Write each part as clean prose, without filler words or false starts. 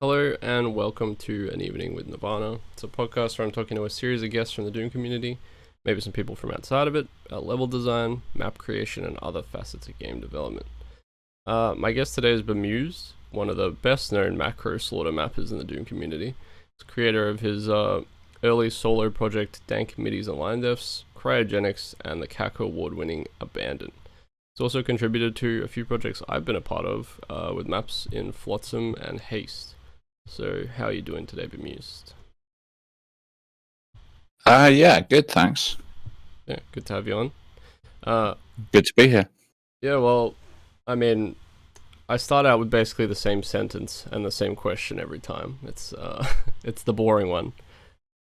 Hello and welcome to An Evening with Nirvana. It's a podcast where I'm talking to a series of guests from the Doom community, maybe some people from outside of it, about level design, map creation, and other facets of game development. My guest today is Bemused, one of the best known macro slaughter mappers in the Doom community. He's creator of his early solo project Dank Midis and Linedefs, Cryogenics, and the Cacoward winning Abandon. He's also contributed to a few projects I've been a part of with maps in Flotsam and Haste. So, how are you doing today, Bemused? Yeah, good, thanks. Yeah, good to have you on. Good to be here. Yeah, well, I mean, I start out with basically the same sentence and the same question every time. It's it's the boring one.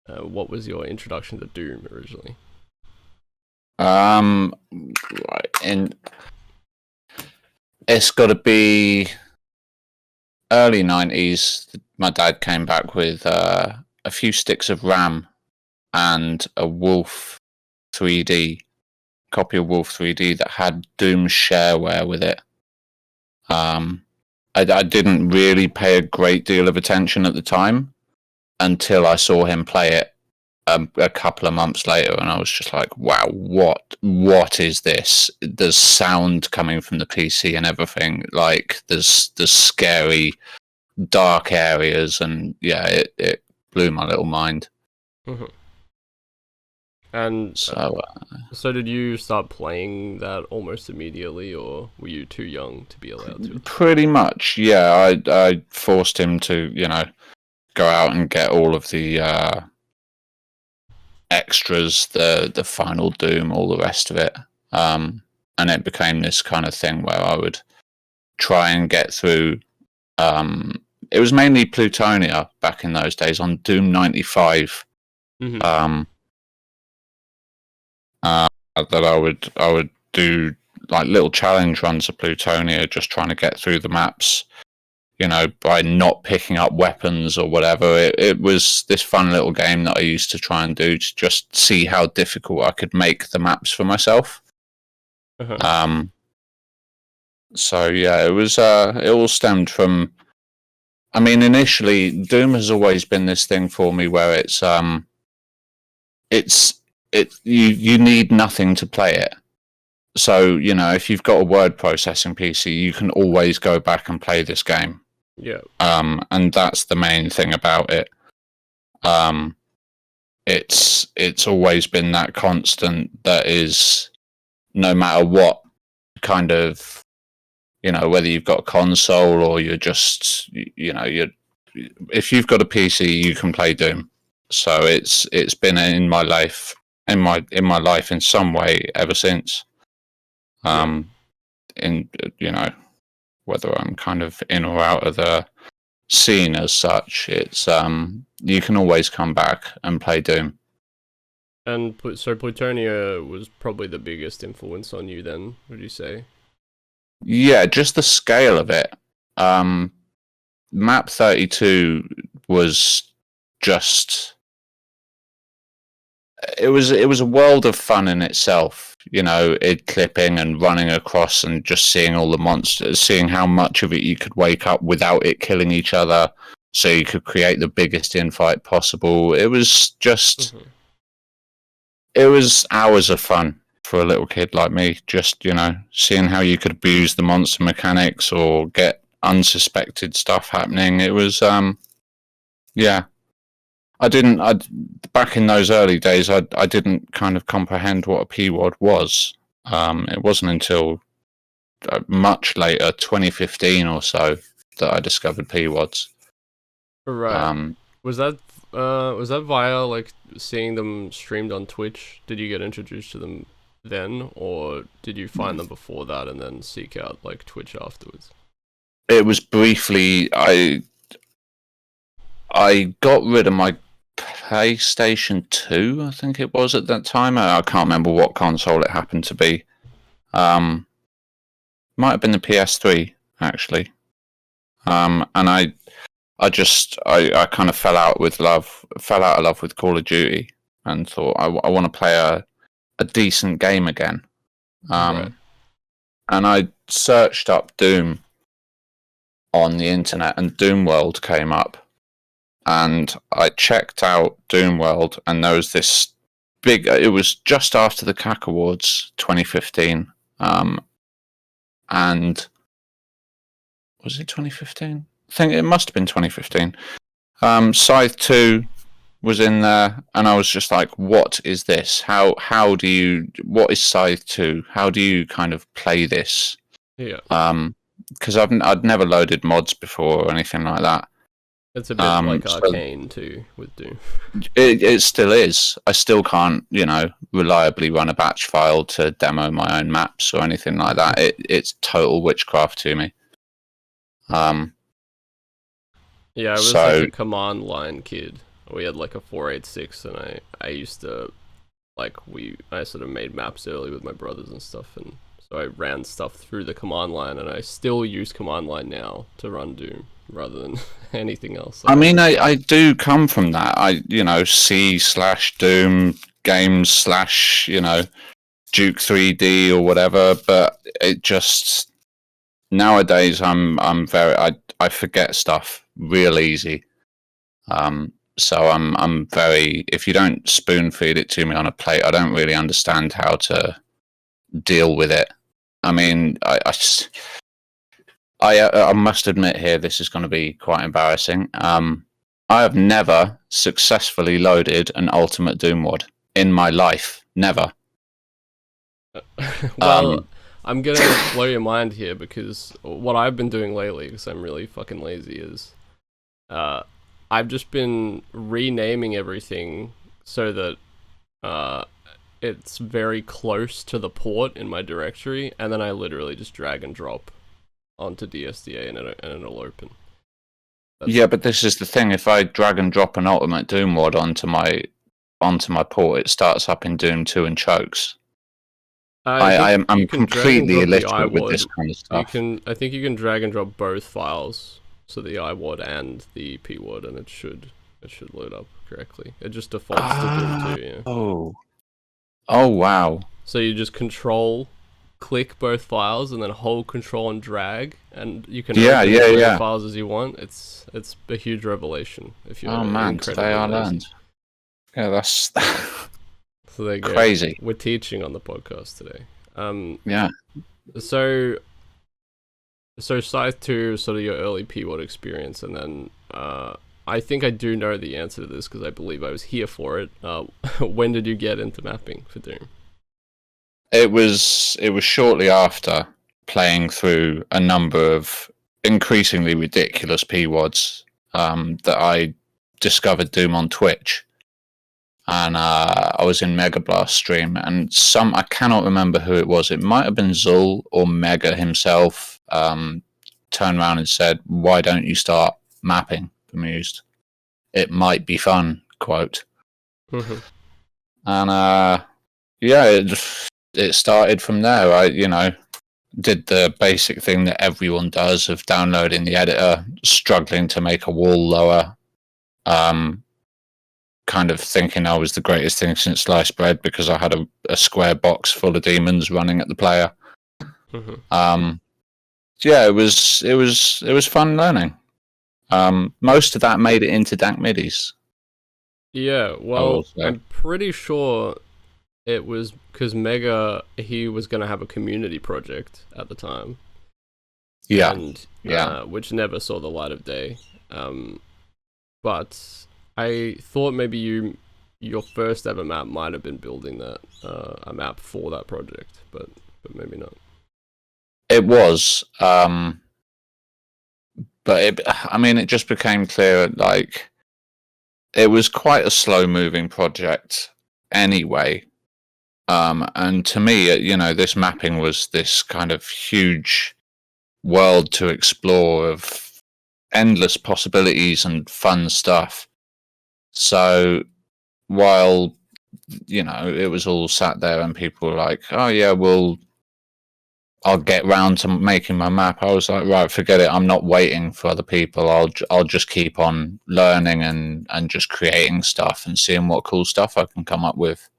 What was your introduction to Doom originally? And it's got to be early 90s. My dad came back with a few sticks of RAM and a Wolf 3D, copy of Wolf 3D that had Doom shareware with it. I didn't really pay a great deal of attention at the time until I saw him play it a couple of months later, and I was just like, wow, what is this? There's sound coming from the PC and everything. Like, there's scary dark areas, and yeah, it blew my little mind. Mm-hmm. And so did you start playing that almost immediately, or were you too young to be allowed to? Pretty much, yeah. I forced him to, go out and get all of the extras, the final Doom, all the rest of it. And it became this kind of thing where I would try and get through. It was mainly Plutonia back in those days on Doom 95. Mm-hmm. That I would do like little challenge runs of Plutonia, just trying to get through the maps, by not picking up weapons or whatever. It was this fun little game that I used to try and do to just see how difficult I could make the maps for myself. Uh-huh. So yeah, it was it all stemmed from, I mean, initially Doom has always been this thing for me where you need nothing to play it. So, if you've got a word processing PC, you can always go back and play this game. Yeah. And that's the main thing about it. It's always been that constant that is, no matter what kind of, whether you've got a console or you're just, if you've got a PC, you can play Doom. So it's been in my life, in my life in some way ever since. In whether I'm kind of in or out of the scene as such, it's you can always come back and play Doom. And so Plutonia was probably the biggest influence on you then, would you say? Yeah, just the scale of it. Map 32 was just, it was a world of fun in itself. It clipping and running across and just seeing all the monsters, seeing how much of it you could wake up without it killing each other, so you could create the biggest infight possible. It was just, It was hours of fun for a little kid like me. Just, seeing how you could abuse the monster mechanics or get unsuspected stuff happening. It was, yeah. Back in those early days, I didn't kind of comprehend what a PWOD was. It wasn't until much later, 2015 or so, that I discovered PWODs. Right. Was that via like seeing them streamed on Twitch? Did you get introduced to them then, or did you find them before that and then seek out like Twitch afterwards? It was briefly, I got rid of my PlayStation 2, I think it was at that time. I can't remember what console it happened to be. Might have been the PS3 actually. And I kind of fell out of love with Call of Duty, and thought I want to play a decent game again. Right. And I searched up Doom on the internet, and Doom World came up. And I checked out Doom World, and there was this big. It was just after the Cacawards 2015, and was it 2015? I think it must have been 2015. Scythe 2 was in there, and I was just like, "What is this? How do you? What is Scythe 2? How do you kind of play this?" Yeah. Because I'd never loaded mods before or anything like that. It's a bit like Arcane too with Doom. It still is. I still can't, reliably run a batch file to demo my own maps or anything like that. It's total witchcraft to me. Yeah, I was like a command line kid. We had like a 486, and I used to I sort of made maps early with my brothers and stuff, and so I ran stuff through the command line, and I still use command line now to run Doom rather than anything else. I mean, I do come from that. C/Doom games / Duke 3D or whatever, but it just nowadays I'm very I forget stuff real easy. So I'm very, if you don't spoon feed it to me on a plate, I don't really understand how to deal with it. I mean, I must admit here, this is going to be quite embarrassing. I have never successfully loaded an Ultimate Doom mod in my life. Never. Well, I'm going to blow your mind here, because what I've been doing lately, because I'm really fucking lazy, is I've just been renaming everything so that it's very close to the port in my directory, and then I literally just drag and drop onto DSDA and it'll open. Yeah, but this is the thing. If I drag and drop an Ultimate Doom mod onto my port, it starts up in Doom 2 and chokes. I'm completely illiterate with this kind of stuff. I think you can drag and drop both files, so the iWord and the pword, and it should load up correctly. It just defaults to Doom 2. Yeah. Oh wow. So you just click both files, and then hold control and drag, and you can open as many files as you want. It's a huge revelation if you're today I learned. Yeah, that's so there you go. Crazy. We're teaching on the podcast today. Yeah. So Scythe 2 is sort of your early pword experience, and then I think I do know the answer to this because I believe I was here for it. When did you get into mapping for Doom? It was shortly after playing through a number of increasingly ridiculous pwods that I discovered Doom on Twitch, and I was in Mega Blast stream, and I cannot remember who it was. It might have been Zul or Mega himself. Turned around and said, "Why don't you start mapping Bemused? It might be fun." Quote. Mm-hmm. And it started from there. I did the basic thing that everyone does of downloading the editor, struggling to make a wall lower, kind of thinking I was the greatest thing since sliced bread because I had a square box full of demons running at the player. Mm-hmm. Yeah, it was fun learning. Most of that made it into Dank Midis. Yeah, well, I'm pretty sure it was because Mega, he was going to have a community project at the time. Yeah. And, which never saw the light of day. But I thought maybe your first ever map might have been building that, a map for that project, but maybe not. It was, but it just became clear, like, it was quite a slow-moving project anyway. And to me, this mapping was this kind of huge world to explore of endless possibilities and fun stuff. So while, it was all sat there and people were like, "Oh yeah, I'll get round to making my map," I was like, right, forget it. I'm not waiting for other people. I'll just keep on learning and just creating stuff and seeing what cool stuff I can come up with.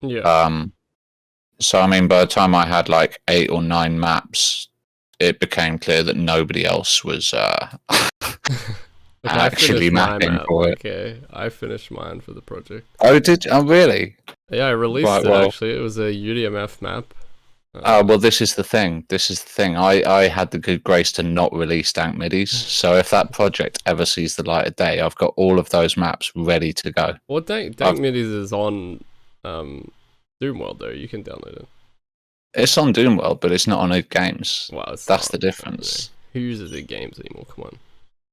Yeah. So by the time I had like 8 or 9 maps it became clear that nobody else was Look, I actually finished my mapping map. for it. Okay, I finished mine for the project. Oh, did oh really? Yeah, I released Right, it well, actually. It was a UDMF map. well, this is the thing. This is the thing. I had the good grace to not release Dank Midis, so if that project ever sees the light of day, I've got all of those maps ready to go. Well, Dank Midis is on Doomworld though. You can download it. It's on Doomworld, but it's not on Id Games. Well, it's That's not, the difference. Who uses Id Games anymore? Come on.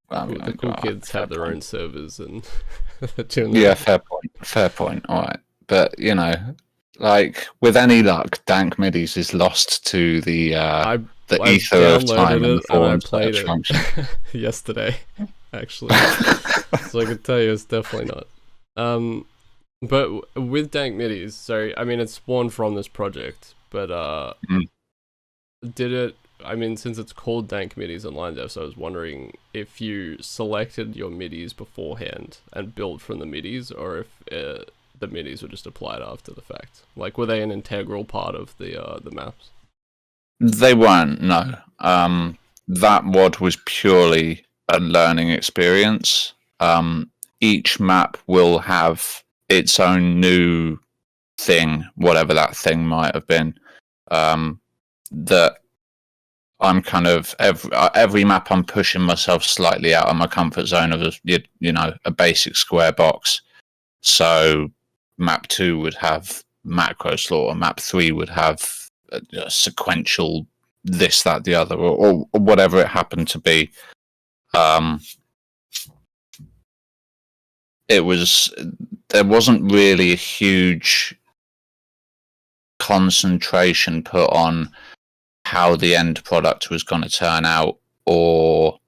The cool Oh, kids have their own servers and yeah, fair point. Fair point. All right, but you know, like with any luck, Dank Midis is lost to the ether of time and the forum search function. Yesterday, actually, so I can tell you it's definitely not. But with Dank Midis, so I mean, it's spawned from this project, but did it? I mean, since it's called Dank Midis and Linedefs, I was wondering if you selected your midis beforehand and built from the midis, or if the midis were just applied after the fact. Like, were they an integral part of the maps? They weren't. No. That WOD was purely a learning experience. Each map will have its own new thing, whatever that thing might have been. That I'm kind of every map I'm pushing myself slightly out of my comfort zone of a basic square box. So map 2 would have macro slaughter, map 3 would have a sequential this, that, the other, or whatever it happened to be. There wasn't really a huge concentration put on how the end product was going to turn out, or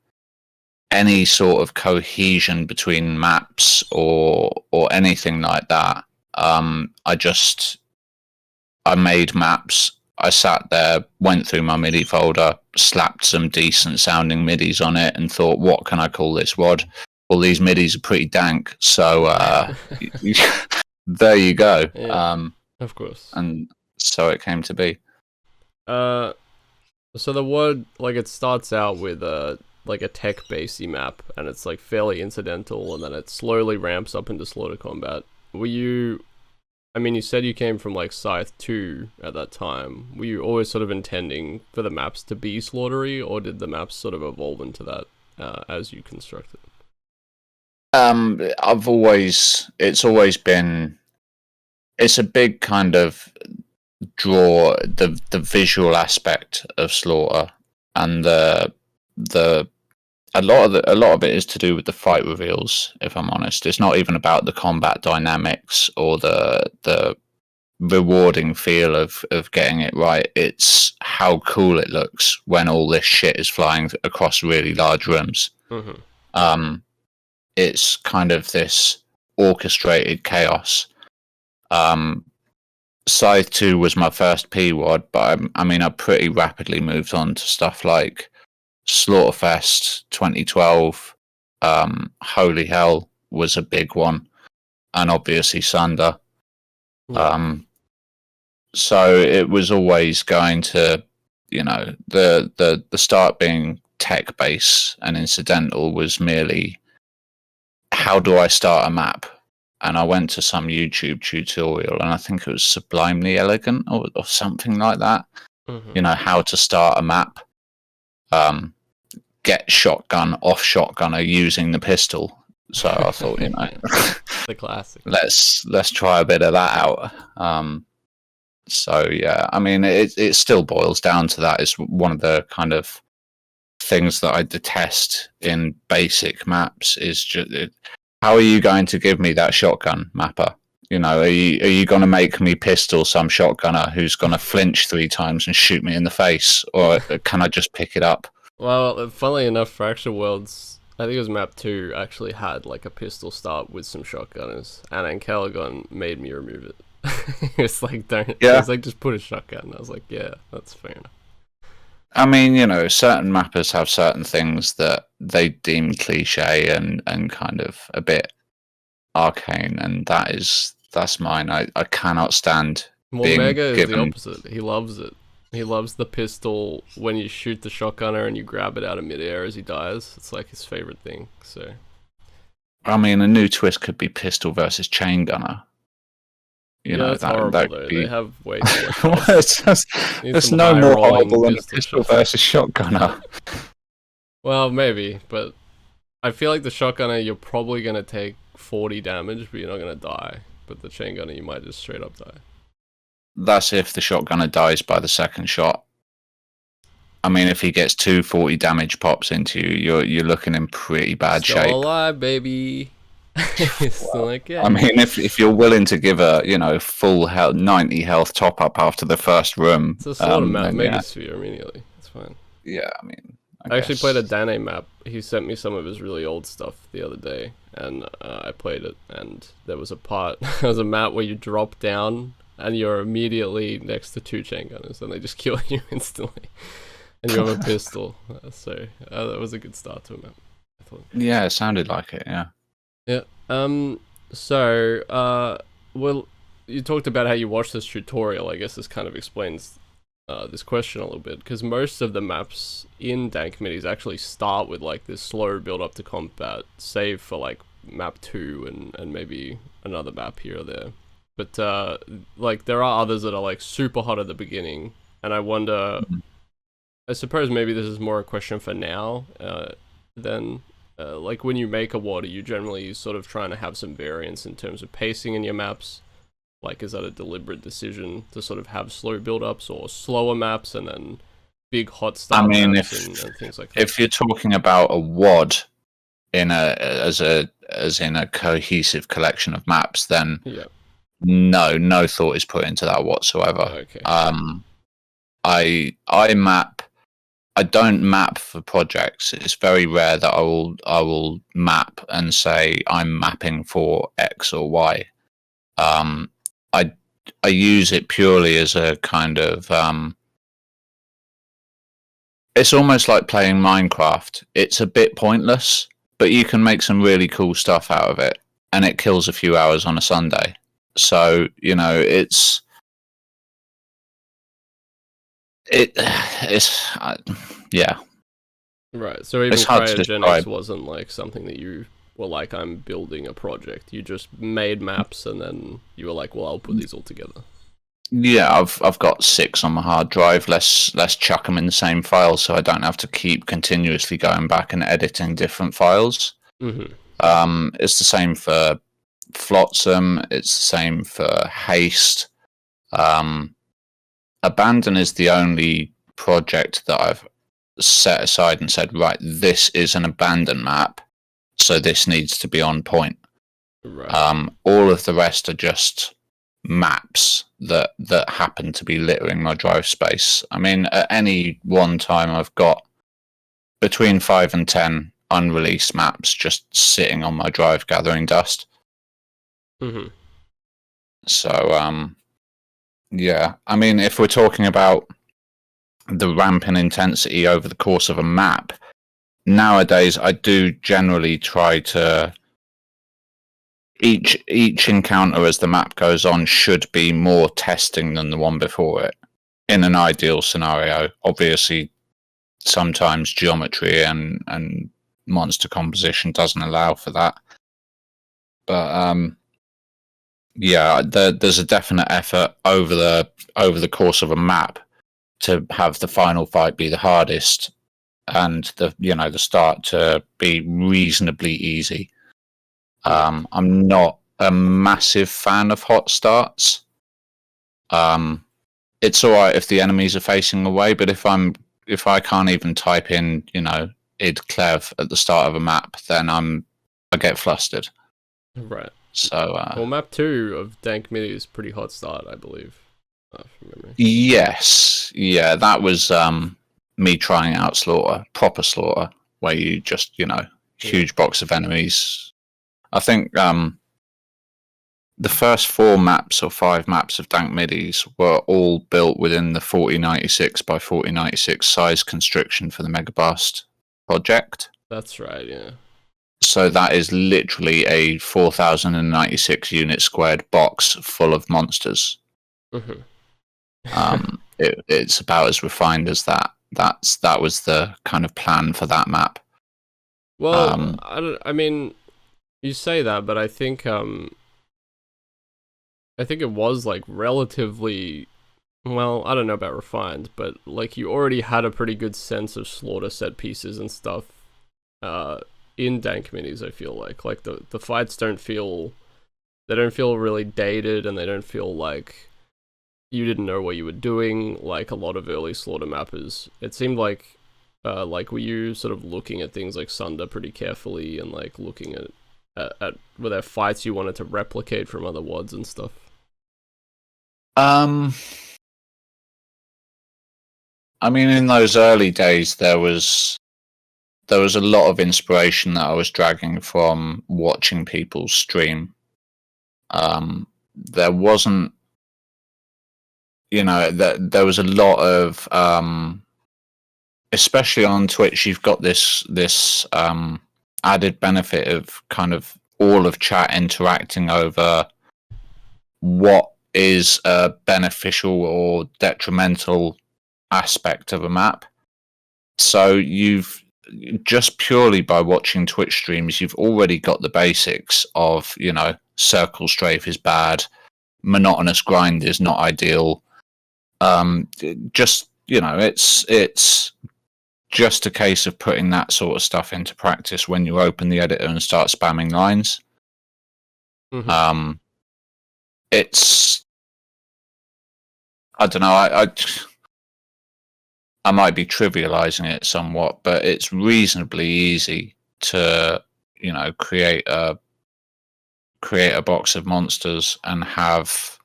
any sort of cohesion between maps or anything like that. I made maps. I sat there, went through my MIDI folder, slapped some decent sounding MIDIs on it, and thought, what can I call this WOD? Well, these MIDIs are pretty dank, so there you go. Yeah, of course. And so it came to be. So the WOD, like, it starts out with like a tech-basy map, and it's like fairly incidental, and then it slowly ramps up into slaughter combat. Were you? I mean, you said you came from like Scythe 2 at that time. Were you always sort of intending for the maps to be slaughtery, or did the maps sort of evolve into that as you constructed? It's a big kind of draw, the visual aspect of slaughter, and a lot of it is to do with the fight reveals. If I'm honest, it's not even about the combat dynamics or the rewarding feel of getting it right. It's how cool it looks when all this shit is flying across really large rooms. Mm-hmm. It's kind of this orchestrated chaos. Scythe 2 was my first PWOD, but I pretty rapidly moved on to stuff like Slaughterfest 2012, Holy Hell was a big one, and obviously Sunder. Yeah. So it was always going to, the start being tech base and incidental was merely, how do I start a map? And I went to some YouTube tutorial, and I think it was Sublimely Elegant or something like that. Mm-hmm. How to start a map. Get shotgun off shotgunner using the pistol. So I thought, the classic. Let's try a bit of that out. So yeah, I mean, it still boils down to that. It's one of the kind of things that I detest in basic maps. Is just how are you going to give me that shotgun, mapper? Are you going to make me pistol some shotgunner who's going to flinch 3 times and shoot me in the face, or can I just pick it up? Well, funnily enough, for Actual Worlds, I think it was map 2 actually had like a pistol start with some shotgunners, and then Calagon made me remove it. It's like, don't. Yeah. It's like, just put a shotgun. I was like, yeah, that's fair enough. I mean, certain mappers have certain things that they deem cliche and kind of a bit arcane, and that's mine. I cannot stand. Well, Mega is the opposite. He loves it. He loves the pistol when you shoot the shotgunner and you grab it out of midair as he dies. It's like his favorite thing. So, I mean, a new twist could be pistol versus chain gunner. You know, that's horrible that though. could be... They have way too much. Well, it's no more horrible than a pistol versus shotgunner. Well, maybe, but I feel like the shotgunner you're probably gonna take 40 damage, but you're not gonna die. But the chain gunner you might just straight up die. That's if the shotgunner dies by the second shot. I mean, if he gets 240 damage pops into you, you're looking in pretty bad Still shape. alive, baby. Still like, yeah. I mean, if you're willing to give a full health 90 health top up after the first room, it's a sort of map, Megasphere immediately. It's fine. Yeah, I mean, I actually played a Dane map. He sent me some of his really old stuff the other day, and I played it. And there was a part, there was a map where you drop down and you're immediately next to 2 chain gunners, and they just kill you instantly. And you have a pistol, so that was a good start to a map, I thought. Yeah, it sounded like it. Yeah. Yeah. So, well, you talked about how you watched this tutorial. I guess this kind of explains this question a little bit, because most of the maps in Dank Midis actually start with like this slow build up to combat, save for like map 2 and maybe another map here or there. But like there are others that are like super hot at the beginning, and I wonder. I suppose maybe this is more a question for now than like when you make a WOD, are you generally sort of trying to have some variance in terms of pacing in your maps? Like, is that a deliberate decision to sort of have slow build-ups or slower maps and then big hot start maps and things like that? If you're talking about a WOD as in a cohesive collection of maps, then no thought is put into that whatsoever. Okay. I don't map for projects. It's very rare that I will map and say I'm mapping for X or Y. I use it purely as a kind of it's almost like playing Minecraft. It's a bit pointless, but you can make some really cool stuff out of it, and it kills a few hours on a Sunday. So, it's yeah. Right. So even Cryogenics wasn't like something that you were like, I'm building a project. You just made maps and then you were like, well, I'll put these all together. Yeah, I've got 6 on my hard drive. Let's chuck them in the same file so I don't have to keep continuously going back and editing different files. Mm-hmm. It's the same for Flotsam. It's the same for Haste. Abandon is the only project that I've set aside and said, right, this is an abandon map, so this needs to be on point. Right. All of the rest are just maps that happen to be littering my drive space. I mean, at any one time I've got between 5 and 10 unreleased maps just sitting on my drive gathering dust. Mm-hmm. So, yeah, I mean, if we're talking about the ramp in intensity over the course of a map, nowadays I do generally try to... Each encounter as the map goes on should be more testing than the one before it. In an ideal scenario, obviously, sometimes geometry and monster composition doesn't allow for that. But yeah, there's a definite effort over the course of a map to have the final fight be the hardest, and the start to be reasonably easy. I'm not a massive fan of hot starts. It's alright if the enemies are facing away, but if I can't even type in, id clev at the start of a map, then I get flustered. Right. So well, map 2 of Dank Midis is pretty hot start, I believe. From memory. Yes, yeah, that was me trying out proper slaughter, where you just huge box of enemies. I think the first 4 maps or 5 maps of Dank Midis were all built within the 4096 by 4096 size constriction for the Megablast project. That's right, yeah. So that is literally a 4096 unit squared box full of monsters. Mm-hmm. it's about as refined as that. That was the kind of plan for that map. Well, I mean, you say that, but I think it was like relatively, well, I don't know about refined, but like you already had a pretty good sense of slaughter set pieces and stuff in Dank Midis. I feel like the fights don't feel really dated, and they don't feel like you didn't know what you were doing like a lot of early slaughter mappers. It seemed like were you sort of looking at things like Sunder pretty carefully, and like looking at were there fights you wanted to replicate from other WODs and stuff? I mean, in those early days, there was a lot of inspiration that I was dragging from watching people stream. There wasn't, there was a lot of, especially on Twitch, you've got this added benefit of kind of all of chat interacting over what is a beneficial or detrimental aspect of a map. So you've just purely by watching Twitch streams, you've already got the basics of, circle strafe is bad, monotonous grind is not ideal. Just, it's just a case of putting that sort of stuff into practice when you open the editor and start spamming lines. Mm-hmm. It's, I don't know, I might be trivializing it somewhat, but it's reasonably easy to, create a box of monsters and have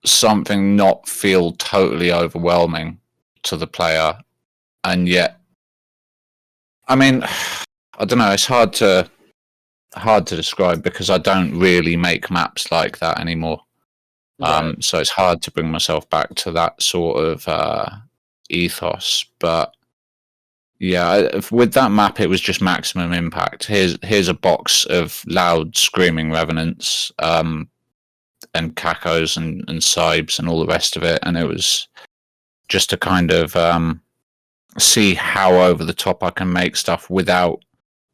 something not feel totally overwhelming to the player. And yet, I mean, I don't know, it's hard to describe because I don't really make maps like that anymore. Right. So it's hard to bring myself back to that sort of ethos. But yeah, with that map, it was just maximum impact. Here's a box of loud screaming revenants, and cacos and sibes and all the rest of it, and it was just to kind of see how over the top I can make stuff without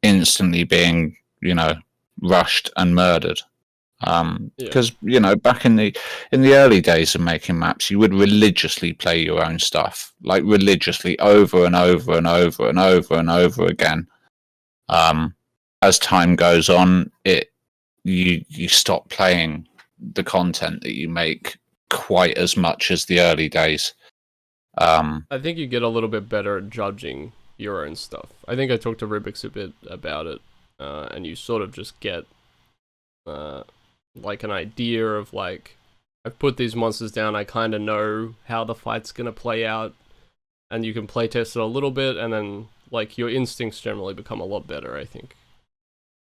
instantly being, rushed and murdered. Because back in the early days of making maps, you would religiously play your own stuff, like religiously over and over and over and over and over again. As time goes on, you stop playing the content that you make quite as much as the early days. I think you get a little bit better at judging your own stuff. I think I talked to Rubik's a bit about it, and you sort of just get like an idea of like, I've put these monsters down, I kind of know how the fight's gonna play out, and you can playtest it a little bit, and then like your instincts generally become a lot better, I think.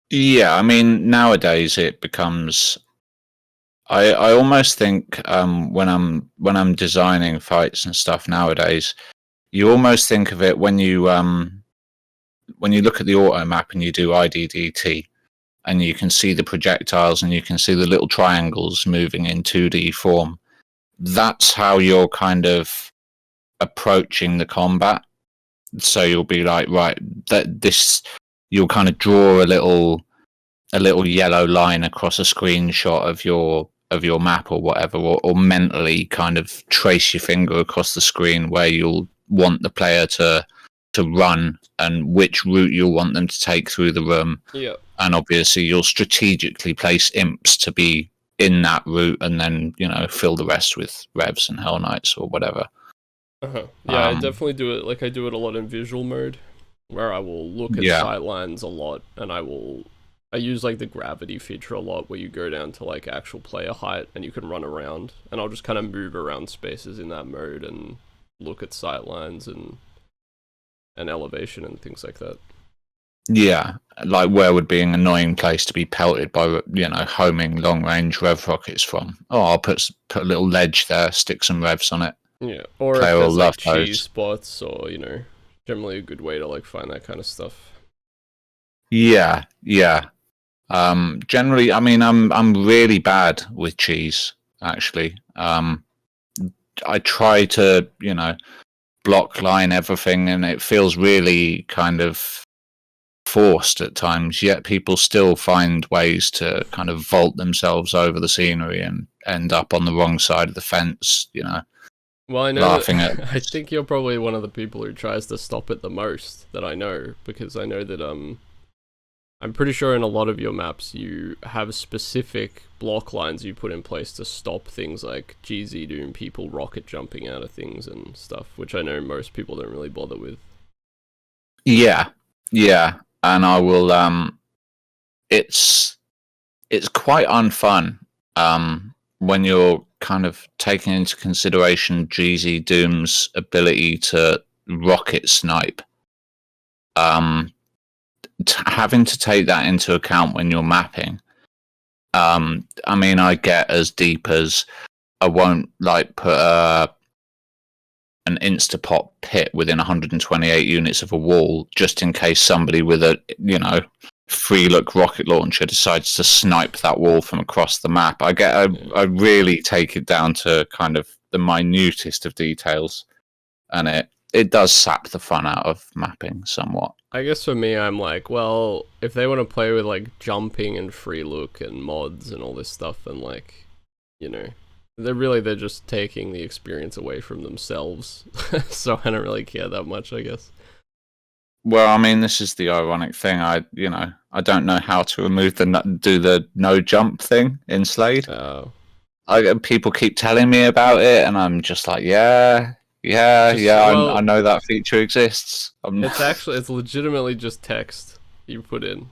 Yeah, I mean, nowadays it becomes, I almost think when I'm designing fights and stuff nowadays, you almost think of it when you look at the auto map and you do IDDT, and you can see the projectiles and you can see the little triangles moving in 2D form. That's how you're kind of approaching the combat. So you'll be like, right, you'll kind of draw a little yellow line across a screenshot of your map or whatever, or mentally kind of trace your finger across the screen where you'll want the player to run and which route you'll want them to take through the room. Yeah. And obviously you'll strategically place imps to be in that route and then, fill the rest with revs and hell knights or whatever. Yeah, I definitely do it. Like, I do it a lot in visual mode, where I will look at sightlines a lot, and I use like the gravity feature a lot, where you go down to like actual player height and you can run around, and I'll just kind of move around spaces in that mode and look at sightlines and elevation and things like that. Yeah, like where would be an annoying place to be pelted by, homing long-range rev rockets from? Oh, I'll put a little ledge there, stick some revs on it. Yeah, or if there's like cheese spots, or generally a good way to like find that kind of stuff. Yeah. Generally, I mean, I'm really bad with cheese, actually. I try to, block line everything, and it feels really kind of forced at times, yet people still find ways to kind of vault themselves over the scenery and end up on the wrong side of the fence, Well, I know laughing that at I think you're probably one of the people who tries to stop it the most that I know, because I know that I'm pretty sure in a lot of your maps you have specific block lines you put in place to stop things like GZ Doom people rocket jumping out of things and stuff, which I know most people don't really bother with. Yeah, and I will. It's quite unfun when you're kind of taking into consideration GZ Doom's ability to rocket snipe. Having to take that into account when you're mapping. I mean, I get as deep as I won't like put an Instapot pit within 128 units of a wall, just in case somebody with a free look rocket launcher decides to snipe that wall from across the map. I really take it down to kind of the minutest of details, and it does sap the fun out of mapping somewhat. I guess for me, I'm like, well, if they want to play with like jumping and free look and mods and all this stuff, and like, they're just taking the experience away from themselves. So I don't really care that much, I guess. Well, I mean, this is the ironic thing. I don't know how to remove do the no jump thing in Slade. People keep telling me about it, and I'm just like, I know that feature exists. It's legitimately just text you put in.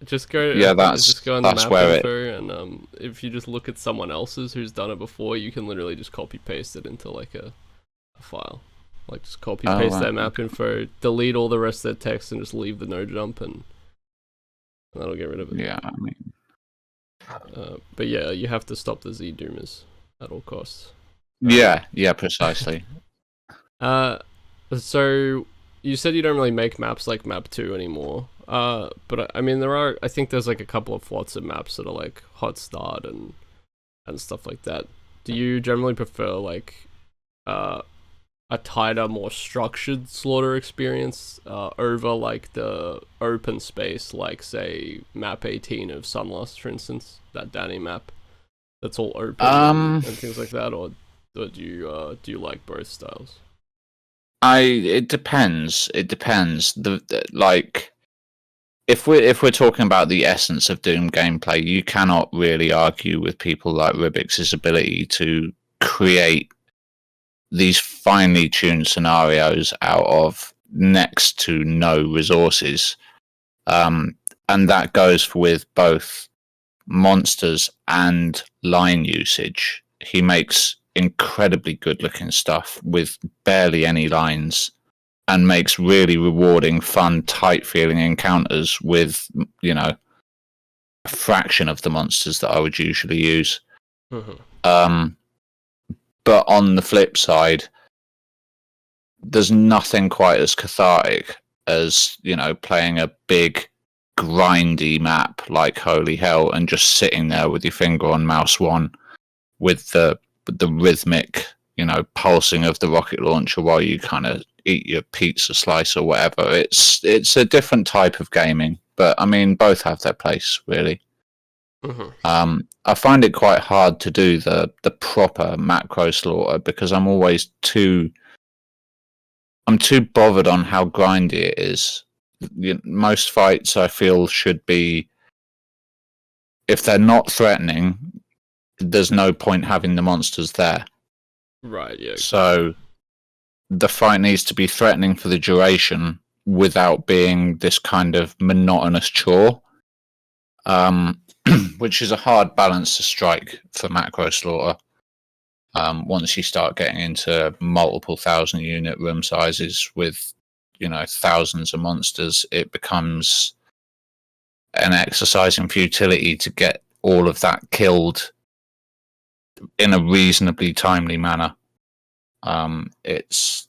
Just go. Just go on the map info, and if you just look at someone else's who's done it before, you can literally just copy paste it into like a file. Like just copy paste their map info, delete all the rest of their text, and just leave the no jump, and that'll get rid of it. Yeah, I mean. But yeah, you have to stop the Z Doomers at all costs. Yeah, precisely. So you said you don't really make maps like Map 2 anymore. But I mean, I think there's like a couple of Flotsam maps that are like Hot Start and stuff like that. Do you generally prefer like a tighter, more structured slaughter experience over like the open space, like say Map 18 of Sunlust, for instance, that Danny map that's all open and things like that, or do you like both styles? It depends. It depends. Like if we're talking about the essence of Doom gameplay, you cannot really argue with people like Rubik's ability to create these finely tuned scenarios out of next to no resources. And that goes with both monsters and line usage. He makes incredibly good looking stuff with barely any lines, and makes really rewarding, fun, tight feeling encounters with, a fraction of the monsters that I would usually use. Mm-hmm. But on the flip side, there's nothing quite as cathartic as, playing a big, grindy map like Holy Hell and just sitting there with your finger on mouse 1 with the rhythmic, pulsing of the rocket launcher while you kind of eat your pizza slice or whatever. It's a different type of gaming, but I mean, both have their place, really. Mm-hmm. I find it quite hard to do the proper macro slaughter because I'm too bothered on how grindy it is. Most fights I feel should be, if they're not threatening, there's no point having the monsters there. Right, yeah. So the fight needs to be threatening for the duration without being this kind of monotonous chore. Which is a hard balance to strike for macro slaughter. Once you start getting into multiple 1,000 unit room sizes with, thousands of monsters, it becomes an exercise in futility to get all of that killed in a reasonably timely manner. It's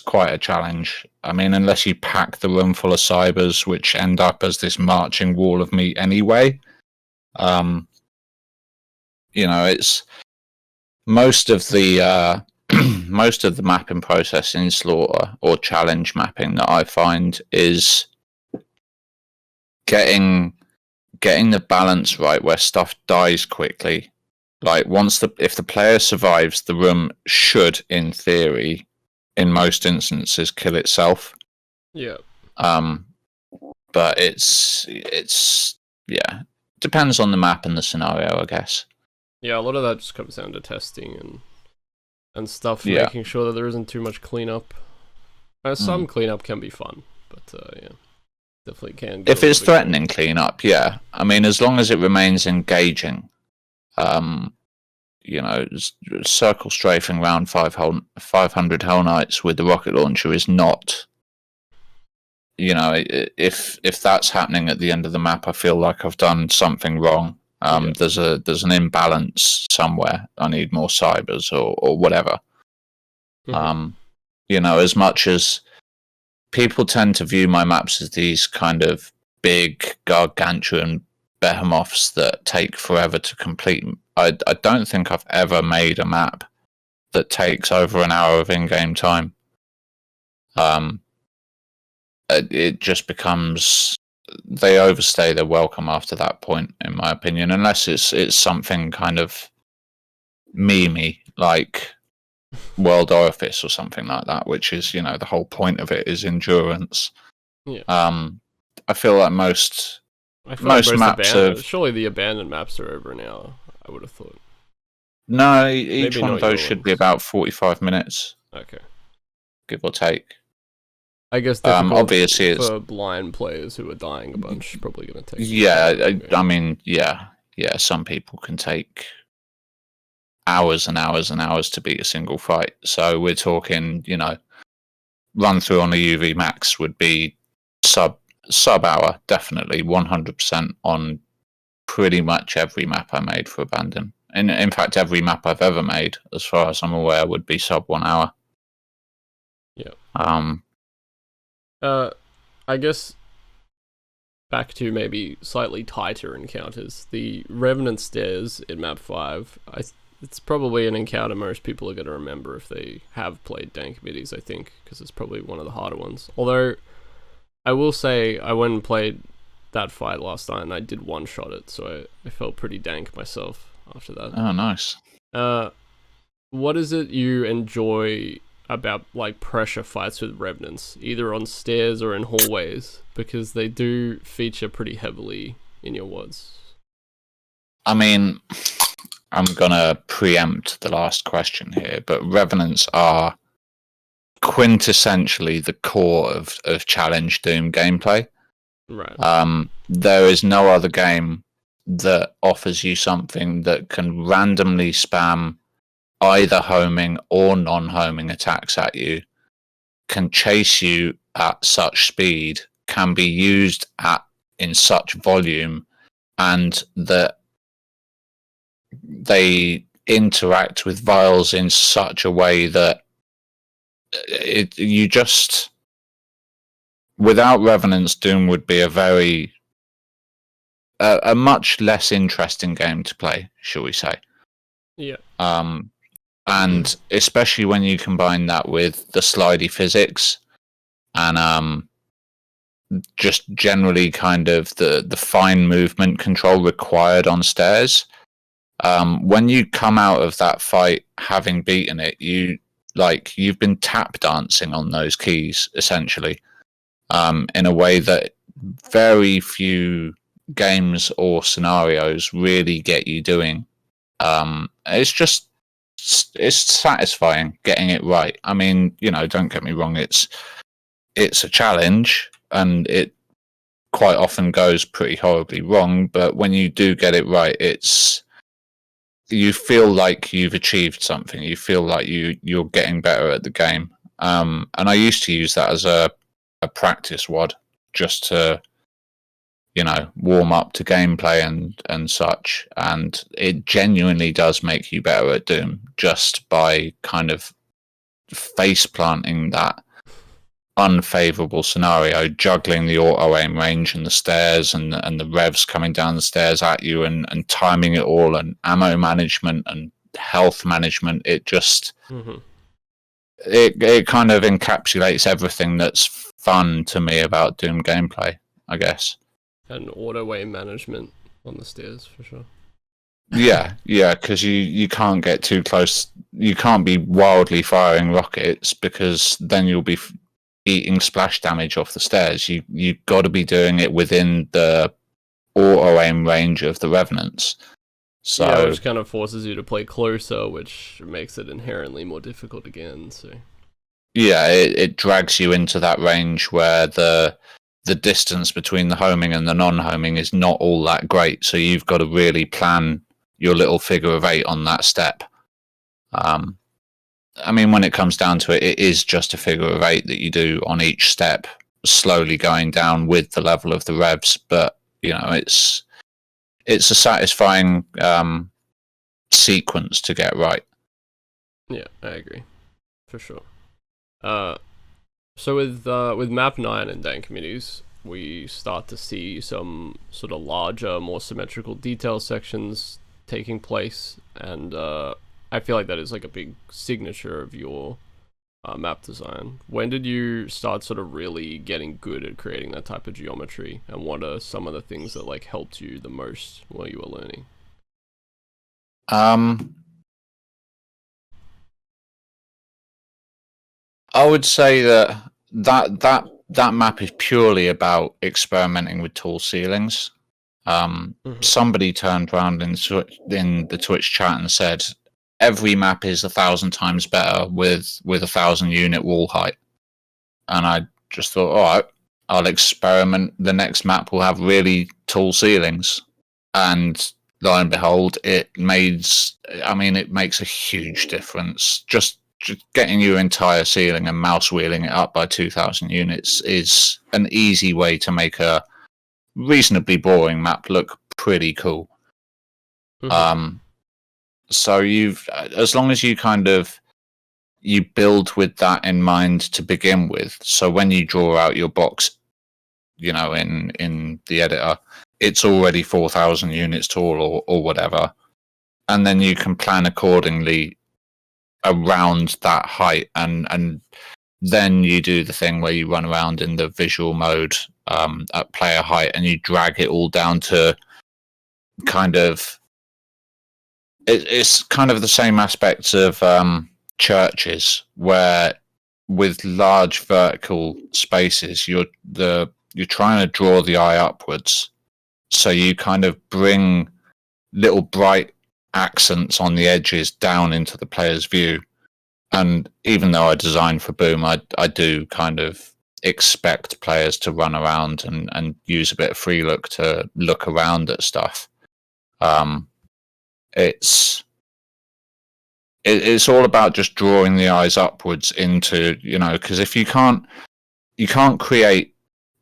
quite a challenge. I mean, unless you pack the room full of cybers, which end up as this marching wall of meat anyway. It's most of the most of the mapping process in Slaughter or challenge mapping that I find is getting the balance right where stuff dies quickly. Like if the player survives, the room should, in theory, in most instances, kill itself. Yeah. But it's depends on the map and the scenario, I guess. Yeah, a lot of that just comes down to testing and stuff, Yeah. making sure that there isn't too much cleanup. Some cleanup can be fun, but yeah, definitely can. If it's threatening cleanup, yeah. I mean, as long as it remains engaging, circle strafing around 500 Hell Knights with the rocket launcher is not. If that's happening at the end of the map, I feel like I've done something wrong. There's an imbalance somewhere. I need more cybers or whatever. As much as people tend to view my maps as these kind of big gargantuan behemoths that take forever to complete, I don't think I've ever made a map that takes over an hour of in-game time. It just becomes, they overstay their welcome after that point, in my opinion, unless it's something kind of memey like World Orifice or something like that, which is, the whole point of it is endurance. Yeah. I feel like most maps surely the abandoned maps are over an hour, I would have thought. No, each one of those should be about 45 minutes. Okay. Give or take. I guess obviously it's for blind players who are dying a bunch, probably going to take. Yeah, I mean, some people can take hours and hours and hours to beat a single fight. So we're talking, run through on a UV max would be sub hour, definitely 100% on pretty much every map I made for Abandon. In fact, every map I've ever made, as far as I'm aware, would be sub 1 hour. Yeah. I guess back to maybe slightly tighter encounters. The Revenant Stairs in map 5, it's probably an encounter most people are going to remember if they have played Dank Midis, I think, because it's probably one of the harder ones. Although, I will say, I went and played that fight last night and I did one-shot it, so I felt pretty dank myself after that. Oh, nice. What is it you enjoy about pressure fights with revenants, either on stairs or in hallways, because they do feature pretty heavily in your WODs? I mean, I'm gonna preempt the last question here, but revenants are quintessentially the core of challenge Doom gameplay. Right. There is no other game that offers you something that can randomly spam either homing or non-homing attacks at you, can chase you at such speed, can be used in such volume, and that they interact with vials in such a way that without revenants, Doom would be a much less interesting game to play, shall we say. Yeah. And especially when you combine that with the slidey physics and just generally kind of the fine movement control required on stairs. When you come out of that fight having beaten it, you've been tap dancing on those keys essentially, in a way that very few games or scenarios really get you doing. It's satisfying getting it right. I mean, don't get me wrong, it's a challenge and it quite often goes pretty horribly wrong, but when you do get it right, you feel like you've achieved something. You feel like you're getting better at the game. And I used to use that as a practice WOD just to warm up to gameplay and such, and it genuinely does make you better at Doom just by kind of face planting that unfavorable scenario, juggling the auto aim range and the stairs and the revs coming down the stairs at you and timing it all and ammo management and health management. It just Mm-hmm. it kind of encapsulates everything that's fun to me about Doom gameplay, I guess. And auto-way management on the stairs, for sure. Yeah, because you can't get too close. You can't be wildly firing rockets because then you'll be eating splash damage off the stairs. You've got to be doing it within the auto aim range of the revenants. So yeah, which kind of forces you to play closer, which makes it inherently more difficult again. So yeah, it drags you into that range where the distance between the homing and the non-homing is not all that great. So you've got to really plan your little figure of 8 on that step. I mean, when it comes down to it, it is just a figure of 8 that you do on each step, slowly going down with the level of the revs. But you know, it's a satisfying sequence to get right. yeah, I agree, for sure. So with map 9 and Dank Midis, we start to see some sort of larger, more symmetrical detail sections taking place, and I feel like that is like a big signature of your map design. When did you start sort of really getting good at creating that type of geometry, and what are some of the things that like helped you the most while you were learning? I would say that map is purely about experimenting with tall ceilings. Somebody turned around in the Twitch chat and said every map is 1,000 times better with 1,000 unit wall height, and I just thought, all right, I'll experiment. The next map will have really tall ceilings, and lo and behold, it makes a huge difference. Just getting your entire ceiling and mouse wheeling it up by 2,000 units is an easy way to make a reasonably boring map look pretty cool. So as long as you build with that in mind to begin with, so when you draw out your box, you know, in the editor, it's already 4,000 units tall or whatever, and then you can plan accordingly around that height, and then you do the thing where you run around in the visual mode at player height, and you drag it all down to kind of it's kind of the same aspects of churches, where with large vertical spaces you're trying to draw the eye upwards, so you kind of bring little bright accents on the edges down into the player's view. And even though I design for Boom, I do kind of expect players to run around and use a bit of free look to look around at stuff. It's all about just drawing the eyes upwards into, you know, because if you can't create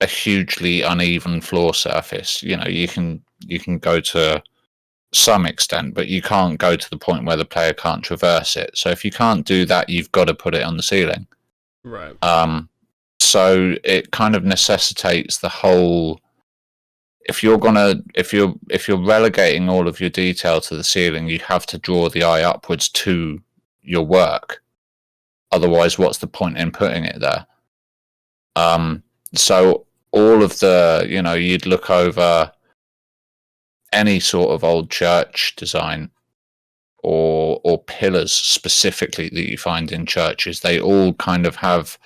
a hugely uneven floor surface. You know, you can go to some extent, but you can't go to the point where the player can't traverse it. So if you can't do that, you've got to put it on the ceiling. Right. So it kind of necessitates the whole. If you're relegating all of your detail to the ceiling, you have to draw the eye upwards to your work. Otherwise, what's the point in putting it there? So all of the, you know, you'd look over any sort of old church design or pillars specifically that you find in churches. They all kind of have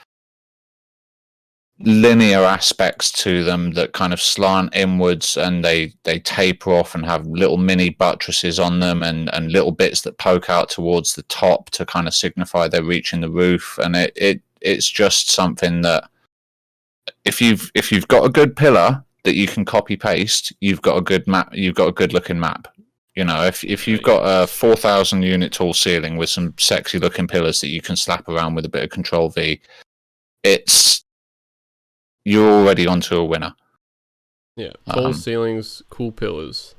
linear aspects to them that kind of slant inwards, and they taper off and have little mini buttresses on them and little bits that poke out towards the top to kind of signify they're reaching the roof. And it's just something that if you've got a good pillar that you can copy paste, you've got a good map. You've got a good looking map. You know, if you've got a 4,000 unit tall ceiling with some sexy looking pillars that you can slap around with a bit of Control V, you're already onto a winner. Yeah, tall ceilings, cool pillars.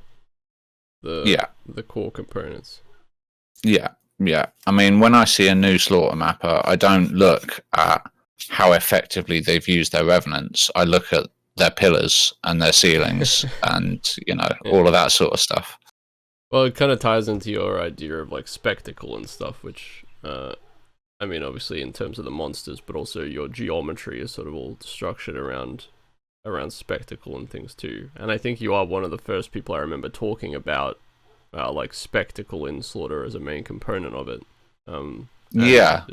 The core components. Yeah. I mean, when I see a new slaughter mapper, I don't look at how effectively they've used their revenants. I look at their pillars and their ceilings and, you know, all of that sort of stuff. Well, it kind of ties into your idea of like spectacle and stuff, which I mean, obviously in terms of the monsters, but also your geometry is sort of all structured around spectacle and things too. And I think you are one of the first people I remember talking about like spectacle in Slaughter as a main component of it. Yeah.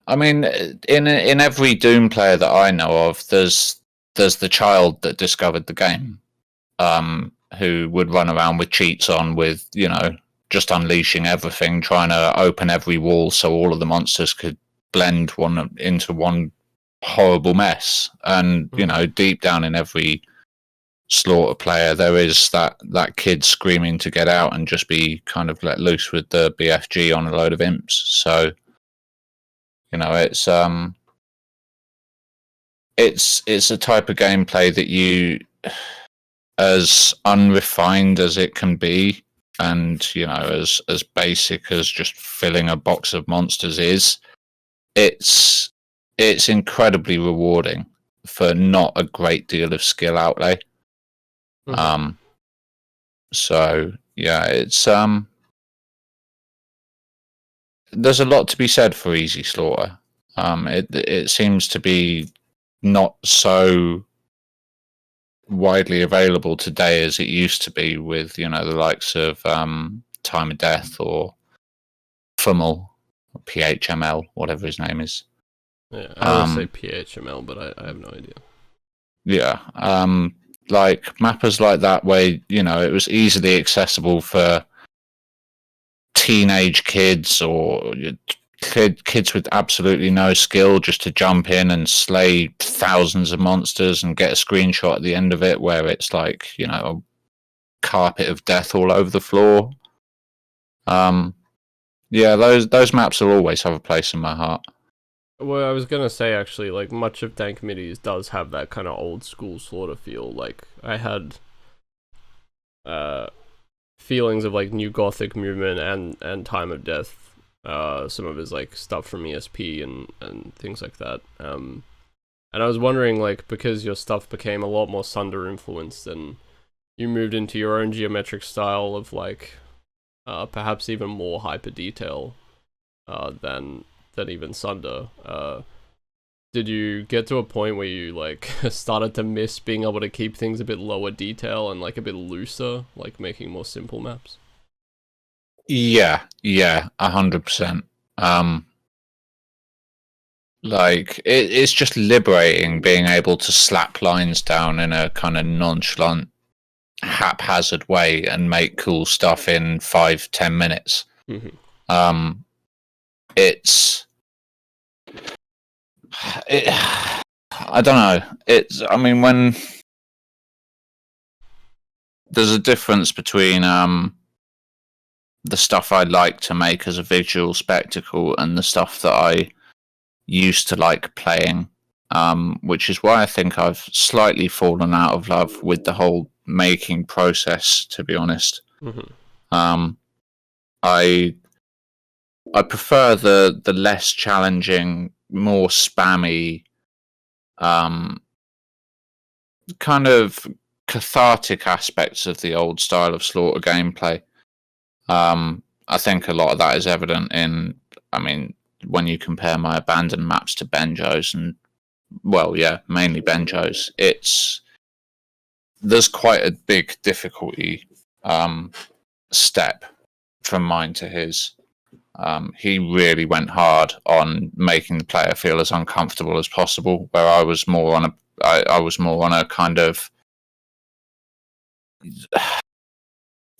I mean, in every Doom player that I know of, there's the child that discovered the game, who would run around with cheats on, with just unleashing everything, trying to open every wall so all of the monsters could blend one into one horrible mess. And deep down in every Slaughter player, there is that kid screaming to get out and just be kind of let loose with the BFG on a load of imps. So it's a type of gameplay that you, as unrefined as it can be, and as basic as just filling a box of monsters is, it's incredibly rewarding for not a great deal of skill outlay. So yeah, it's there's a lot to be said for easy Slaughter. It seems to be not so widely available today as it used to be, with the likes of Time of Death or Fummel, or PHML, whatever his name is. Yeah, I always say PHML, but I have no idea. Yeah, like mappers like that, where it was easily accessible for teenage kids or kids with absolutely no skill, just to jump in and slay thousands of monsters and get a screenshot at the end of it where it's like a carpet of death all over the floor. Yeah, those maps will always have a place in my heart. Well, I was gonna say, actually, like, much of Dank Midis does have that kind of old school Slaughter feel. Like, I had feelings of like New Gothic movement and Time of Death, some of his like stuff from ESP and things like that. And I was wondering, like, because your stuff became a lot more Sunder influenced, and you moved into your own geometric style of like perhaps even more hyper detail than even Sunder. Did you get to a point where you like started to miss being able to keep things a bit lower detail and like a bit looser, like making more simple maps? Yeah, 100%. Like it's just liberating being able to slap lines down in a kind of nonchalant, haphazard way and make cool stuff in 5-10 minutes. I don't know. I mean, when there's a difference between the stuff I like to make as a visual spectacle and the stuff that I used to like playing, which is why I think I've slightly fallen out of love with the whole making process, to be honest. I prefer the less challenging, more spammy, kind of cathartic aspects of the old style of Slaughter gameplay. I think a lot of that is evident in, I mean, when you compare my abandoned maps to Benjo's, and well, yeah, mainly Benjo's, there's quite a big difficulty step from mine to his. He really went hard on making the player feel as uncomfortable as possible, where I was more on a kind of,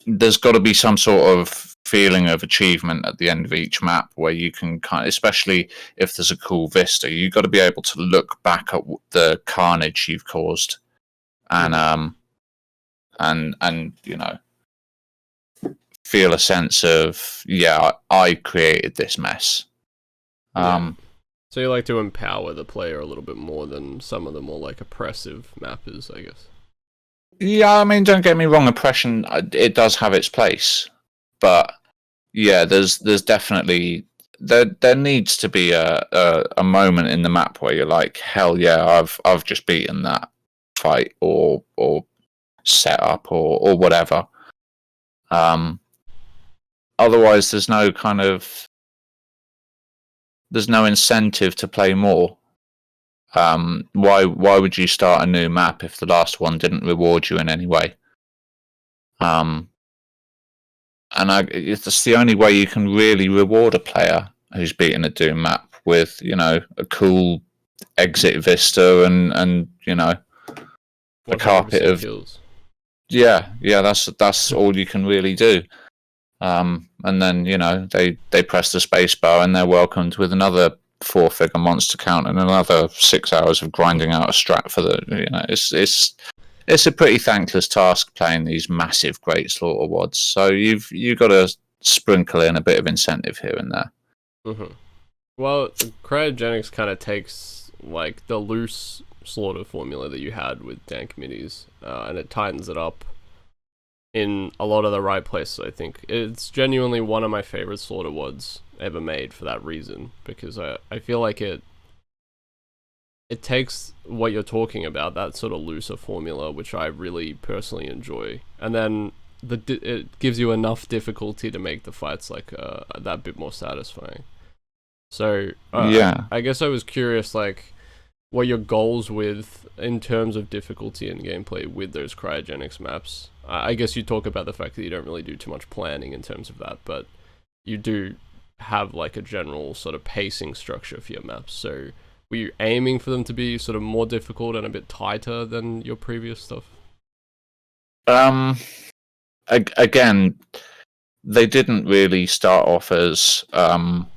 there's got to be some sort of feeling of achievement at the end of each map where you can kind of, especially if there's a cool vista, you've got to be able to look back at the carnage you've caused and feel a sense of, yeah, I created this mess. So you like to empower the player a little bit more than some of the more like oppressive mappers, I guess. Yeah, I mean, don't get me wrong, oppression, it does have its place, but yeah, there's definitely, there needs to be a moment in the map where you're like, hell yeah, I've just beaten that fight or setup or whatever. Otherwise, there's no incentive to play more. Why would you start a new map if the last one didn't reward you in any way? It's the only way you can really reward a player who's beaten a Doom map with, a cool exit vista and a carpet of kills. Yeah, that's all you can really do. And then they press the space bar and they're welcomed with another 4-figure monster count and another 6 hours of grinding out a strat for it's a pretty thankless task playing these massive great slaughter wads. So you've got to sprinkle in a bit of incentive here and there. Mm-hmm. Well, Cryogenics kind of takes like the loose slaughter formula that you had with Dank Midis, and it tightens it up in a lot of the right places. I think it's genuinely one of my favorite slaughter wads ever made for that reason, because I feel like it takes what you're talking about, that sort of looser formula, which I really personally enjoy, and then it gives you enough difficulty to make the fights like that bit more satisfying. So I guess I was curious, like, what your goals with in terms of difficulty and gameplay with those Cryogenics maps. I guess you talk about the fact that you don't really do too much planning in terms of that, but you do have like a general sort of pacing structure for your maps. So were you aiming for them to be sort of more difficult and a bit tighter than your previous stuff? Again, they didn't really start off as I'm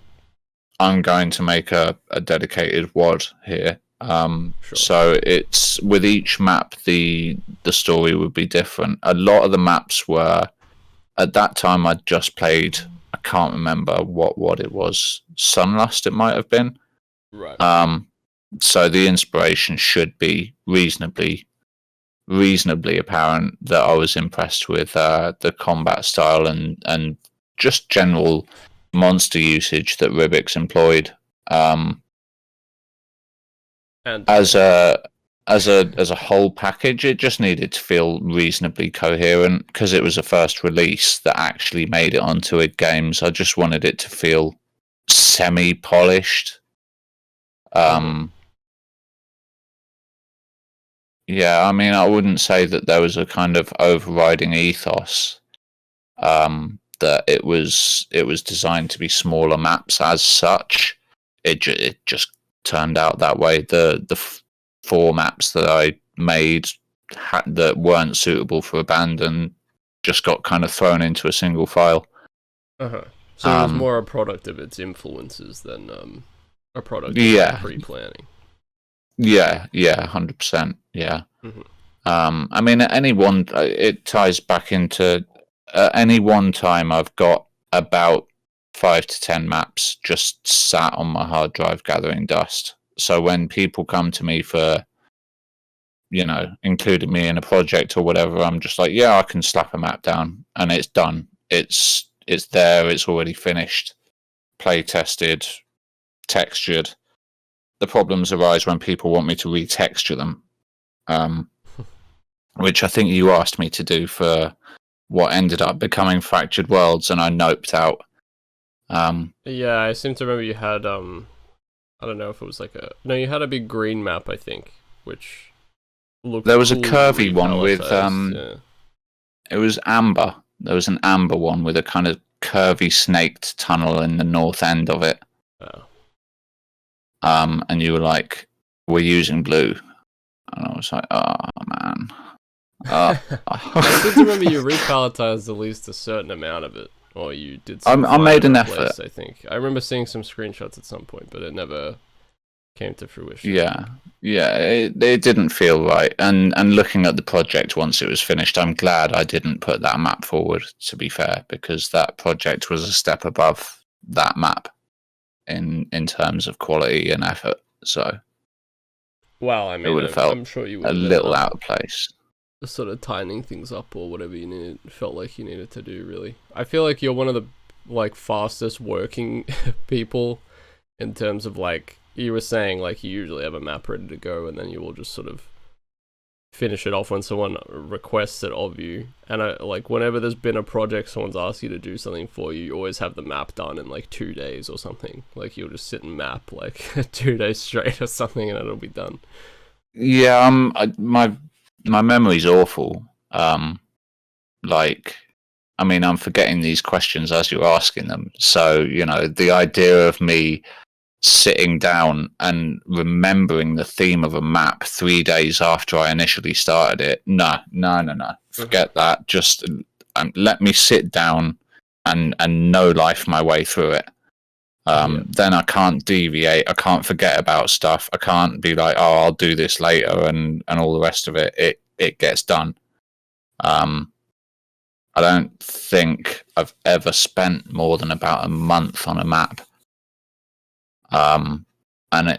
going to make a dedicated WAD here. Sure. So it's with each map the story would be different. A lot of the maps were, at that time I'd just played, I can't remember what WAD it was, Sunlust it might have been. Right. So the inspiration should be reasonably apparent that I was impressed with the combat style and just general monster usage that Rubik's employed. And as a whole package, it just needed to feel reasonably coherent because it was a first release that actually made it onto id Games. I just wanted it to feel semi-polished. Yeah, I mean, I wouldn't say that there was a kind of overriding ethos. That it was designed to be smaller maps as such. It just turned out that way. The 4 maps that I made that weren't suitable for abandon just got kind of thrown into a single file. So it was more a product of its influences than a product of pre-planning. Yeah, 100%. Yeah. Mm-hmm. I mean, at any one, it ties back into any one time I've got about 5 to 10 maps just sat on my hard drive gathering dust. So when people come to me for, including me in a project or whatever, I'm just like, yeah, I can slap a map down and it's done. It's there. It's already finished, play tested, textured. The problems arise when people want me to retexture them, which I think you asked me to do for what ended up becoming Fractured Worlds, and I noped out. Yeah, I seem to remember you had I don't know if it was you had a big green map, I think, which looked there was cool a curvy one with It was amber. There was an amber one with a kind of curvy snaked tunnel in the north end of it. Oh. And you were like, we're using blue. And I was like, oh man. I seem to remember you repalletized at least a certain amount of it, or you did. I made an effort. I think I remember seeing some screenshots at some point, but it never came to fruition. Yeah, it didn't feel right. And looking at the project once it was finished, I'm glad I didn't put that map forward. To be fair, because that project was a step above that map in terms of quality and effort. So, well, I mean, it would have felt I'm sure you would a little out of place. Sort of tightening things up or whatever you felt like you needed to do. Really, I feel like you're one of the fastest working people in terms of you were saying, you usually have a map ready to go and then you will just sort of finish it off when someone requests it of you. And like whenever there's been a project someone's asked you to do something for you, you always have the map done in like 2 days or something. Like you'll just sit and map like 2 days straight or something, and it'll be done. Yeah, my memory's awful. Like, I mean, I'm forgetting these questions as you're asking them. So, you know, the idea of me sitting down and remembering the theme of a map 3 days after I initially started it, no. Forget that. Just let me sit down and know life my way through it. Then I can't deviate. I can't forget about stuff. I can't be like, oh, I'll do this later and all the rest of it. It gets done. I don't think I've ever spent more than about a month on a map. And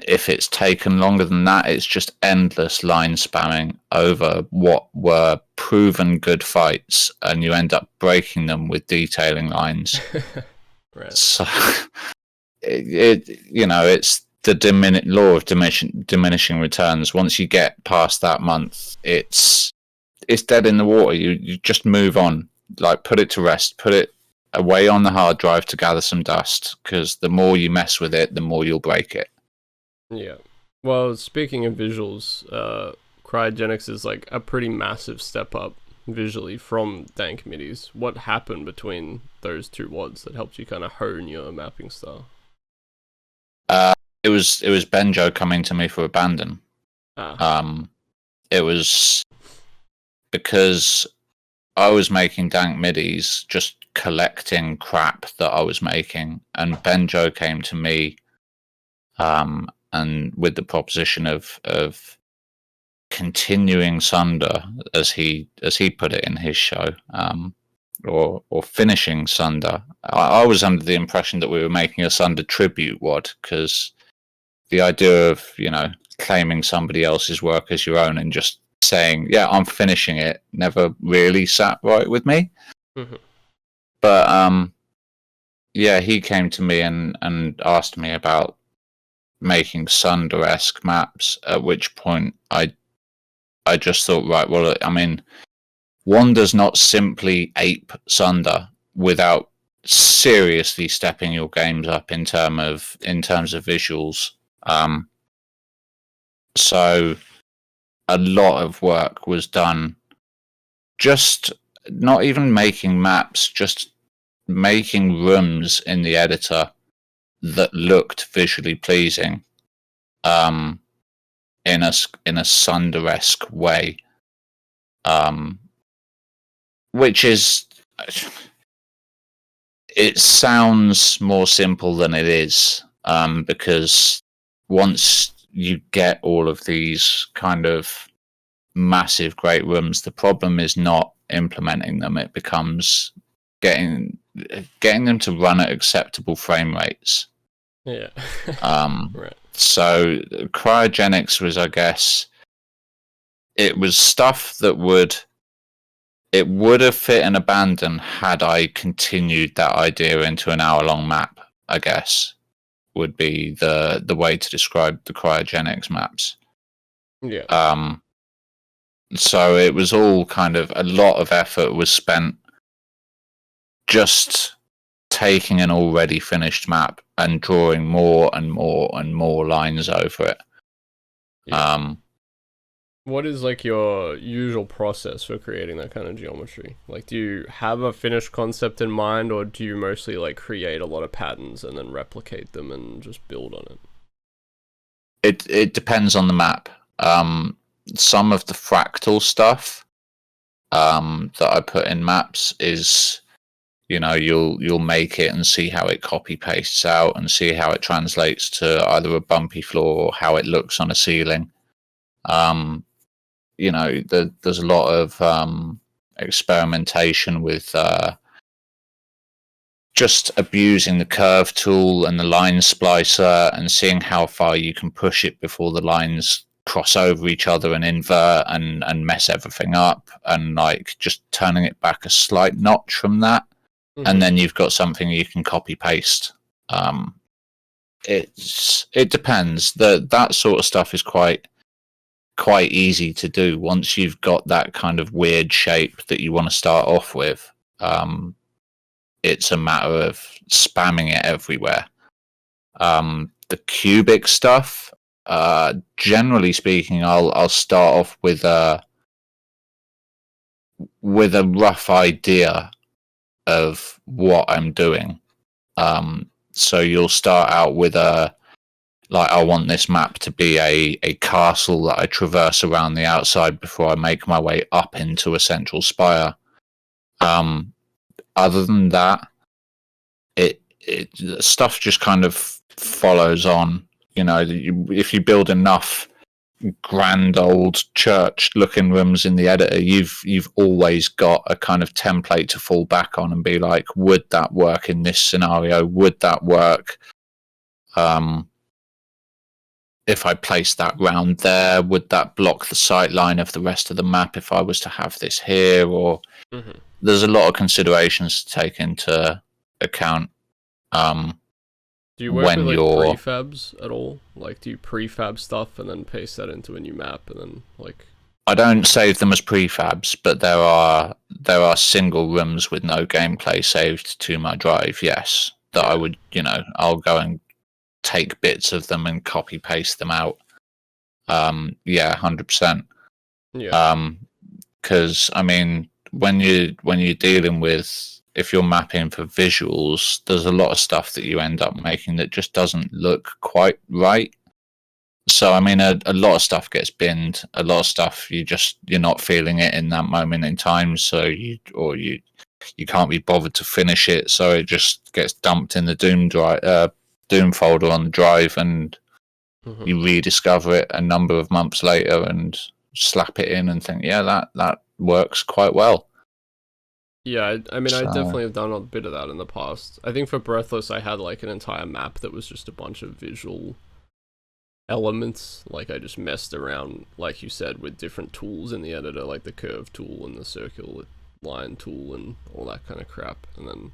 if it's taken longer than that, it's just endless line spamming over what were proven good fights, and you end up breaking them with detailing lines. Right. So it's the law of diminishing returns. Once you get past that month, it's dead in the water. You just move on, like put it to rest, put it away on the hard drive to gather some dust, because the more you mess with it, the more you'll break it. Yeah. Well, speaking of visuals, Cryogenics is like a pretty massive step up visually from Dank Midis. What happened between those two WODs that helped you kind of hone your mapping style? It was Benjo coming to me for Abandon. It was because I was making Dank Midis, just collecting crap that I was making, and Benjo came to me and with the proposition of continuing Sunder, as he put it in his show, or finishing Sunder. I was under the impression that we were making a Sunder tribute WOD, because the idea of, you know, claiming somebody else's work as your own and just saying, yeah, I'm finishing it, never really sat right with me. Mm-hmm. But yeah, he came to me and asked me about making Sunder-esque maps, at which point I just thought, right, well, I mean, one does not simply ape Sunder without seriously stepping your games up in terms of visuals. So a lot of work was done, just not even making maps, just making rooms in the editor that looked visually pleasing, in a Sunder-esque way, which is, it sounds more simple than it is, because once you get all of these kind of massive great rooms, the problem is not implementing them. It becomes getting them to run at acceptable frame rates. Yeah. Right. So Cryogenics was, I guess, it was stuff that would have fit in Abandon had I continued that idea into an hour-long map, I guess, would be the way to describe the Cryogenics maps. Yeah. So it was all kind of, a lot of effort was spent just taking an already finished map and drawing more and more and more lines over it. Yeah. What is like your usual process for creating that kind of geometry? Like, do you have a finished concept in mind, or do you mostly like create a lot of patterns and then replicate them and just build on it? It depends on the map. Some of the fractal stuff that I put in maps is, you know, you'll make it and see how it copy pastes out and see how it translates to either a bumpy floor or how it looks on a ceiling. You know, there's a lot of experimentation with just abusing the curve tool and the line splicer and seeing how far you can push it before the lines cross over each other and invert and mess everything up, and like just turning it back a slight notch from that. Mm-hmm. And then you've got something you can copy paste. It depends. That sort of stuff is quite quite easy to do once you've got that kind of weird shape that you want to start off with. It's a matter of spamming it everywhere. The cubic stuff, generally speaking, I'll start off with a rough idea of what I'm doing. So you'll start out with I want this map to be a castle that I traverse around the outside before I make my way up into a central spire. Other than that, it stuff just kind of follows on. You know, if you build enough grand old church looking rooms in the editor, you've always got a kind of template to fall back on and be like, would that work in this scenario? Would that work if I placed that round there? Would that block the sight line of the rest of the map if I was to have this here? Or there's a lot of considerations to take into account. Do you work with like prefabs at all? Like, do you prefab stuff and then paste that into a new map and then like? I don't save them as prefabs, but there are single rooms with no gameplay saved to my drive. Yes, that I would, I'll go and take bits of them and copy paste them out. 100%. Yeah. Because I mean, when you're dealing with, if you're mapping for visuals, there's a lot of stuff that you end up making that just doesn't look quite right. So I mean, a lot of stuff gets binned. A lot of stuff you're not feeling it in that moment in time. So you can't be bothered to finish it. So it just gets dumped in the Doom folder on the drive, and you rediscover it a number of months later and slap it in and think, yeah, that works quite well. Yeah, I mean, I definitely have done a bit of that in the past. I think for Breathless, I had like an entire map that was just a bunch of visual elements. Like, I just messed around, like you said, with different tools in the editor, like the curve tool and the circular line tool and all that kind of crap. And then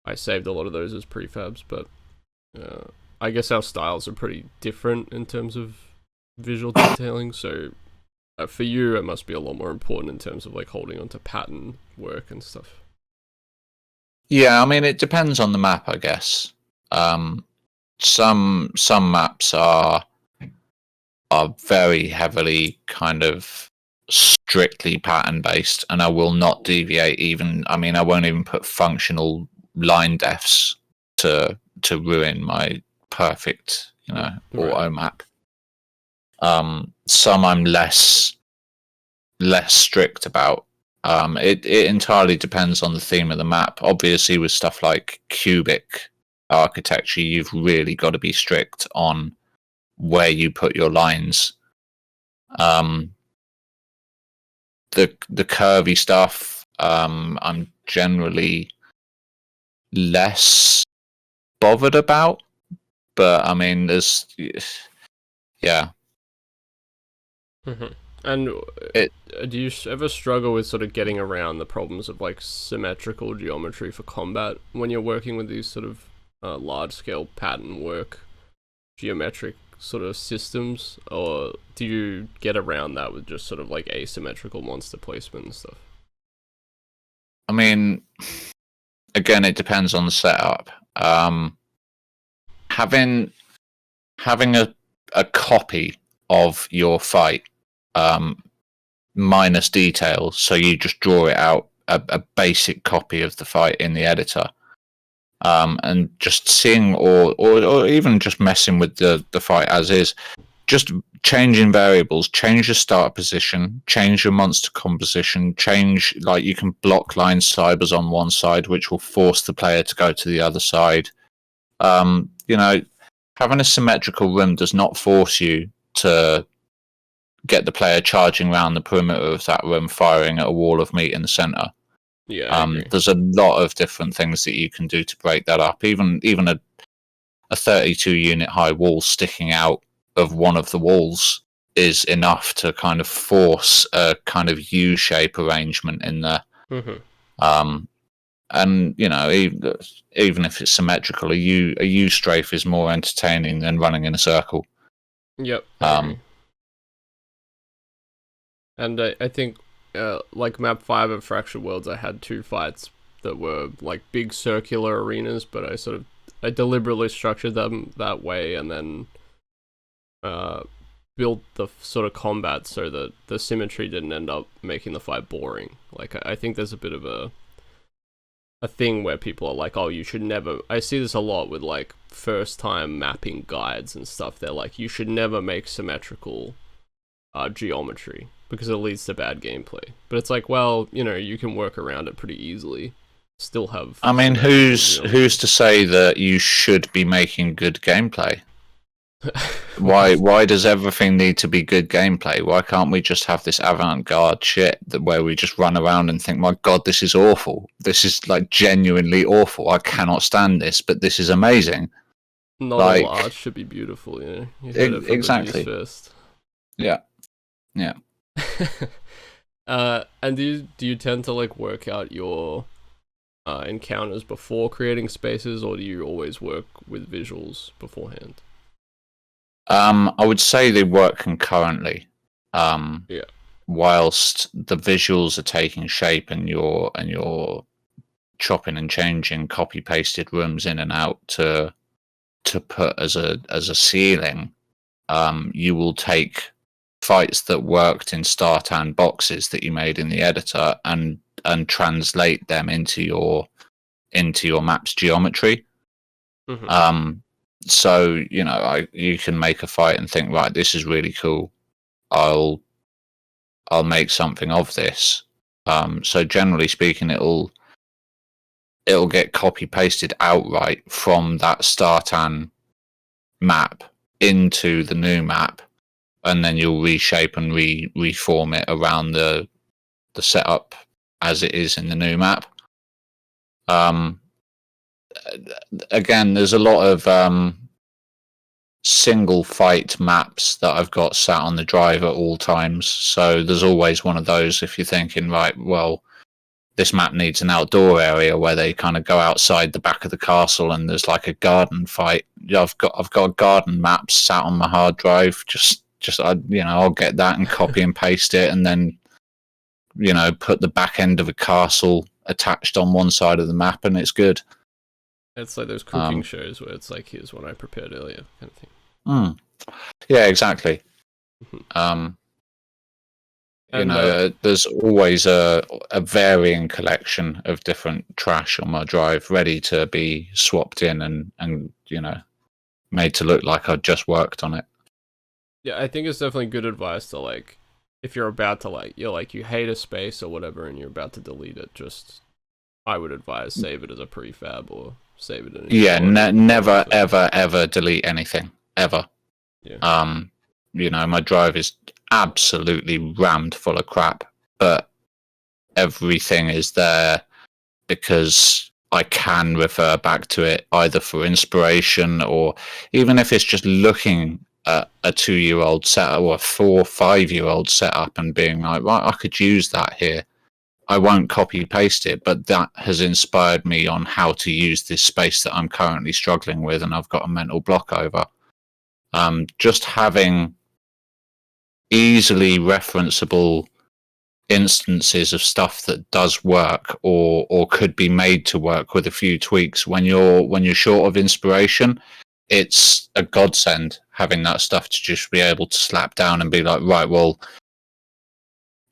I saved a lot of those as prefabs, but I guess our styles are pretty different in terms of visual detailing, so for you, it must be a lot more important in terms of like holding onto pattern work and stuff. Yeah, I mean, it depends on the map, I guess. Some maps are very heavily kind of strictly pattern based, and I will not deviate. I won't even put functional line defs to ruin my perfect, auto map. Some I'm less strict about. It entirely depends on the theme of the map. Obviously, with stuff like cubic architecture, you've really got to be strict on where you put your lines. The curvy stuff, I'm generally less bothered about, but I mean, yeah. And do you ever struggle with sort of getting around the problems of like symmetrical geometry for combat when you're working with these sort of large-scale pattern work geometric sort of systems, or do you get around that with just sort of like asymmetrical monster placement and stuff? I mean, again, it depends on the setup. Having a copy of your fight, minus details, so you just draw it out, a basic copy of the fight in the editor, and just seeing or even just messing with the fight as is, just changing variables, change your start position, change your monster composition, change, like, you can block line cybers on one side, which will force the player to go to the other side. Having a symmetrical rim does not force you to get the player charging around the perimeter of that room, firing at a wall of meat in the center. Yeah, there's a lot of different things that you can do to break that up. Even a 32 unit high wall sticking out of one of the walls is enough to kind of force a kind of U-shape arrangement in there. And even if it's symmetrical, a U strafe is more entertaining than running in a circle. Yep. And I think, like map 5 of Fractured Worlds, I had two fights that were like big circular arenas, but I deliberately structured them that way, and then uh, built the sort of combat so that the symmetry didn't end up making the fight boring. Like I think there's a bit of a thing where people are like, oh, you should never. I see this a lot with like first time mapping guides and stuff. They're like, you should never make symmetrical geometry because it leads to bad gameplay. But it's like, well, you can work around it pretty easily. Still have. I mean, who's to say that you should be making good gameplay? Why does everything need to be good gameplay? Why can't we just have this avant-garde shit where we just run around and think, my god, this is awful. This is like genuinely awful. I cannot stand this, but this is amazing. Not all art should be beautiful, You heard it from exactly. first. Yeah. And do you tend to like work out your encounters before creating spaces, or do you always work with visuals beforehand? I would say they work concurrently. Yeah. Whilst the visuals are taking shape and you're chopping and changing copy pasted rooms in and out to put as a ceiling, you will take fights that worked in Startan boxes that you made in the editor and translate them into your map's geometry. Mm-hmm. So you can make a fight and think, right, this is really cool. I'll make something of this. So generally speaking, it'll get copy pasted outright from that Startan map into the new map, and then you'll reshape and reform it around the setup as it is in the new map. Again, there's a lot of single fight maps that I've got sat on the drive at all times. So there's always one of those if you're thinking, right, well, this map needs an outdoor area where they kind of go outside the back of the castle and there's like a garden fight. I've got garden maps sat on my hard drive. I'll get that and copy and paste it, and then put the back end of a castle attached on one side of the map, and it's good. It's like those cooking shows where it's like, here's what I prepared earlier, kind of thing. Yeah, exactly. There's always a varying collection of different trash on my drive ready to be swapped in and made to look like I'd just worked on it. Yeah, I think it's definitely good advice to like, if you're about to you hate a space or whatever and you're about to delete it, I would advise save it as a prefab or save it in never ever delete anything ever. Yeah. My drive is absolutely rammed full of crap, but everything is there because I can refer back to it either for inspiration, or even if it's just looking at a 2-year-old setup or a 4 or 5-year-old setup and being like, right, I could use that here. I won't copy paste it, but that has inspired me on how to use this space that I'm currently struggling with and I've got a mental block over. Just having easily referenceable instances of stuff that does work or could be made to work with a few tweaks when you're short of inspiration, it's a godsend having that stuff to just be able to slap down and be like, right, well,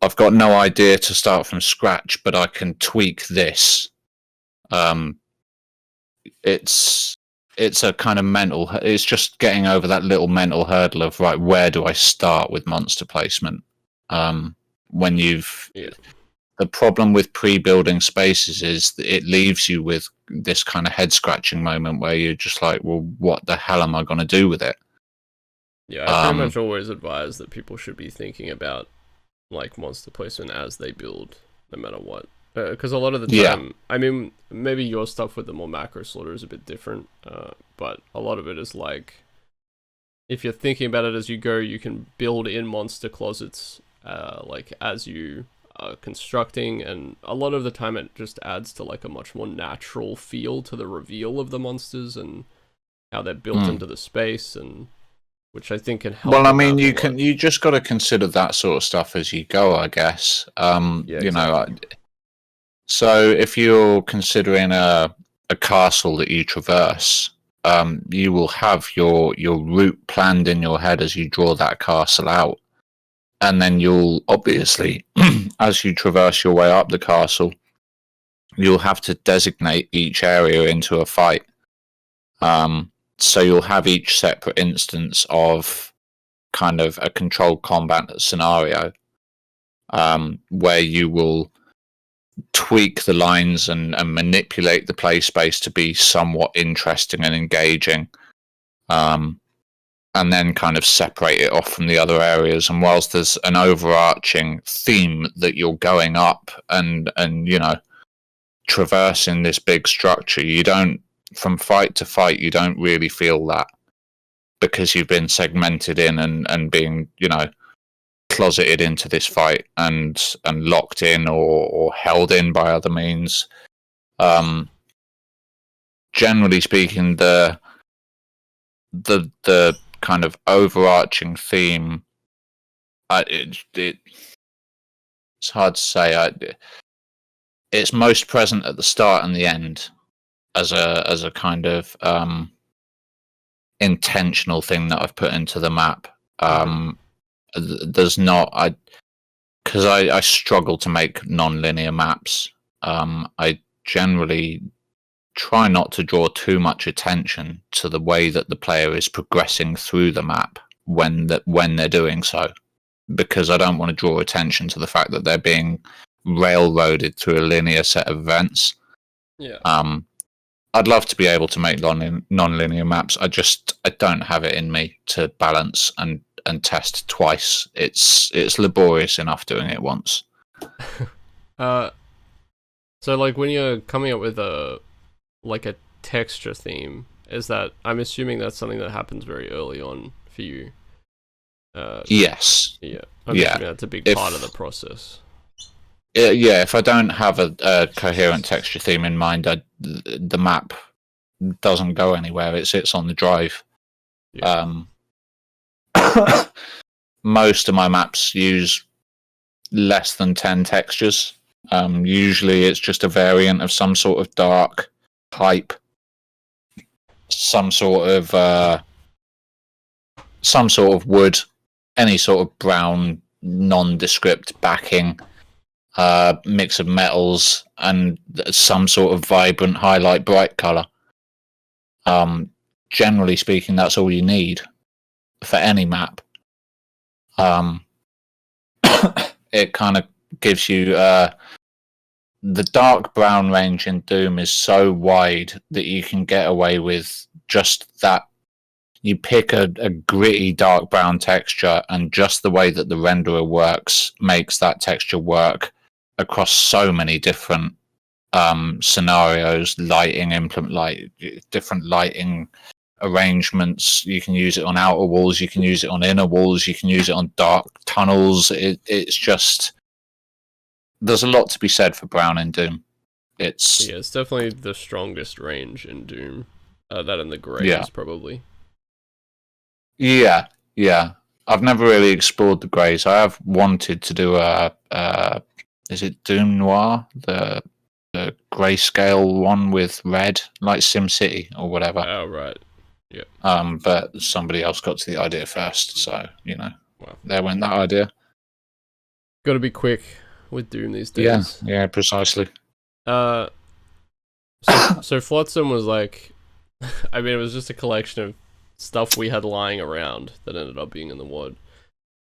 I've got no idea to start from scratch, but I can tweak this. It's a kind of it's just getting over that little mental hurdle of, right, where do I start with monster placement? When the problem with pre-building spaces is that it leaves you with this kind of head-scratching moment where you're just like, well, what the hell am I going to do with it? Yeah, I pretty much always advise that people should be thinking about like monster placement as they build, no matter what. Because a lot of the time, I mean, maybe your stuff with the more macro slaughter is a bit different, but a lot of it is like, if you're thinking about it as you go, you can build in monster closets, like as you are constructing, and a lot of the time it just adds to like a much more natural feel to the reveal of the monsters and how they're built into the space, and which I think can help. Well, I with mean, that a you lot. can. You just got to consider that sort of stuff. You just got to consider that sort of stuff as you go, I guess. Yeah, You know, exactly. so if you're considering a castle that you traverse, you will have your route planned in your head as you draw that castle out, and then you'll obviously, as you traverse your way up the castle, you'll have to designate each area into a fight. So you'll have each separate instance of kind of a controlled combat scenario, where you will tweak the lines and manipulate the play space to be somewhat interesting and engaging, and then kind of separate it off from the other areas. And whilst there's an overarching theme that you're going up and you know, traversing this big structure, you don't, from fight to fight, you don't really feel that, because you've been segmented in and being, you know, closeted into this fight and locked in or held in by other means. Generally speaking, the kind of overarching theme, it's hard to say. It's most present at the start and the end as a kind of intentional thing that I've put into the map. There's not, because I struggle to make non-linear maps. I generally try not to draw too much attention to the way that the player is progressing through the map when they're doing so, because I don't want to draw attention to the fact that they're being railroaded through a linear set of events. Yeah. I'd love to be able to make non-linear maps. I don't have it in me to balance and test twice. It's laborious enough doing it once. So like when you're coming up with a texture theme, is that, I'm assuming that's something that happens very early on for you? Yes. Yeah. I'm assuming that's a big part of the process. Yeah, if I don't have a coherent texture theme in mind, the map doesn't go anywhere. It sits on the drive. Yeah. Most of my maps use less than 10 textures. Usually it's just a variant of some sort of dark type, some sort of wood, any sort of brown nondescript backing, mix of metals, and some sort of vibrant highlight bright color. Generally speaking, that's all you need for any map. It kind of gives you the dark brown range in Doom is so wide that you can get away with just that. You pick a gritty dark brown texture, and just the way that the renderer works makes that texture work across so many different scenarios, different lighting arrangements. You can use it on outer walls, you can use it on inner walls, you can use it on dark tunnels. It's just, there's a lot to be said for brown in Doom. It's definitely the strongest range in Doom. That and the greys, probably. Yeah. I've never really explored the greys. I have wanted to do is it Doom Noir, the grayscale one with red, like SimCity or whatever. Oh right. Yeah. But somebody else got to the idea first, so there went that idea. Got to be quick with Doom these days. Yeah, precisely. So Flotsam was like, I mean, it was just a collection of stuff we had lying around that ended up being in the WOD.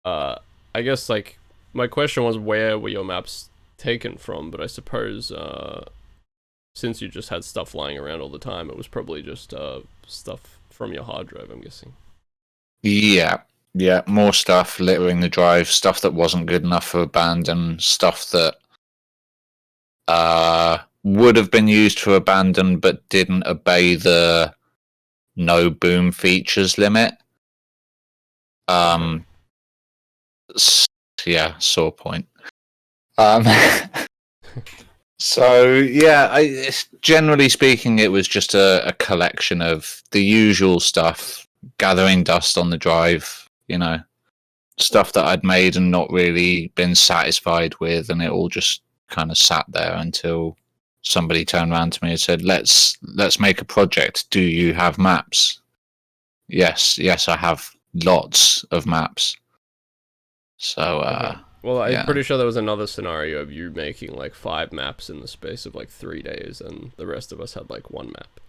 I guess like my question was, where were your maps taken from? But I suppose since you just had stuff lying around all the time, it was probably just stuff from your hard drive, I'm guessing. Yeah, more stuff littering the drive, stuff that wasn't good enough for abandon, stuff that would have been used for abandon but didn't obey the no boom features limit. Sore point. So yeah, generally speaking, it was just a collection of the usual stuff gathering dust on the drive, stuff that I'd made and not really been satisfied with, and it all just kind of sat there until somebody turned around to me and said, let's make a project. Do you have maps? Yes, I have lots of maps. So well, I'm pretty sure there was another scenario of you making like 5 maps in the space of like 3 days, and the rest of us had like 1 map.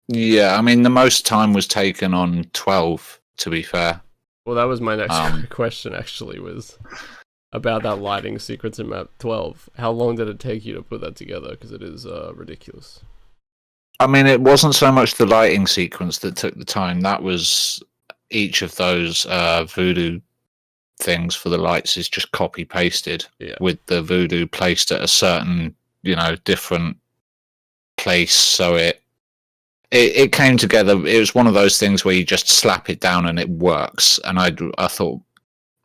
Yeah, I mean, the most time was taken on 12, to be fair. Well, that was my next question, actually, was about that lighting sequence in map 12. How long did it take you to put that together? Because it is ridiculous. I mean, it wasn't so much the lighting sequence that took the time. That was each of those voodoo things for the lights is just copy-pasted with the voodoo placed at a certain, different place, so it came together. It was one of those things where you just slap it down and it works. And I thought,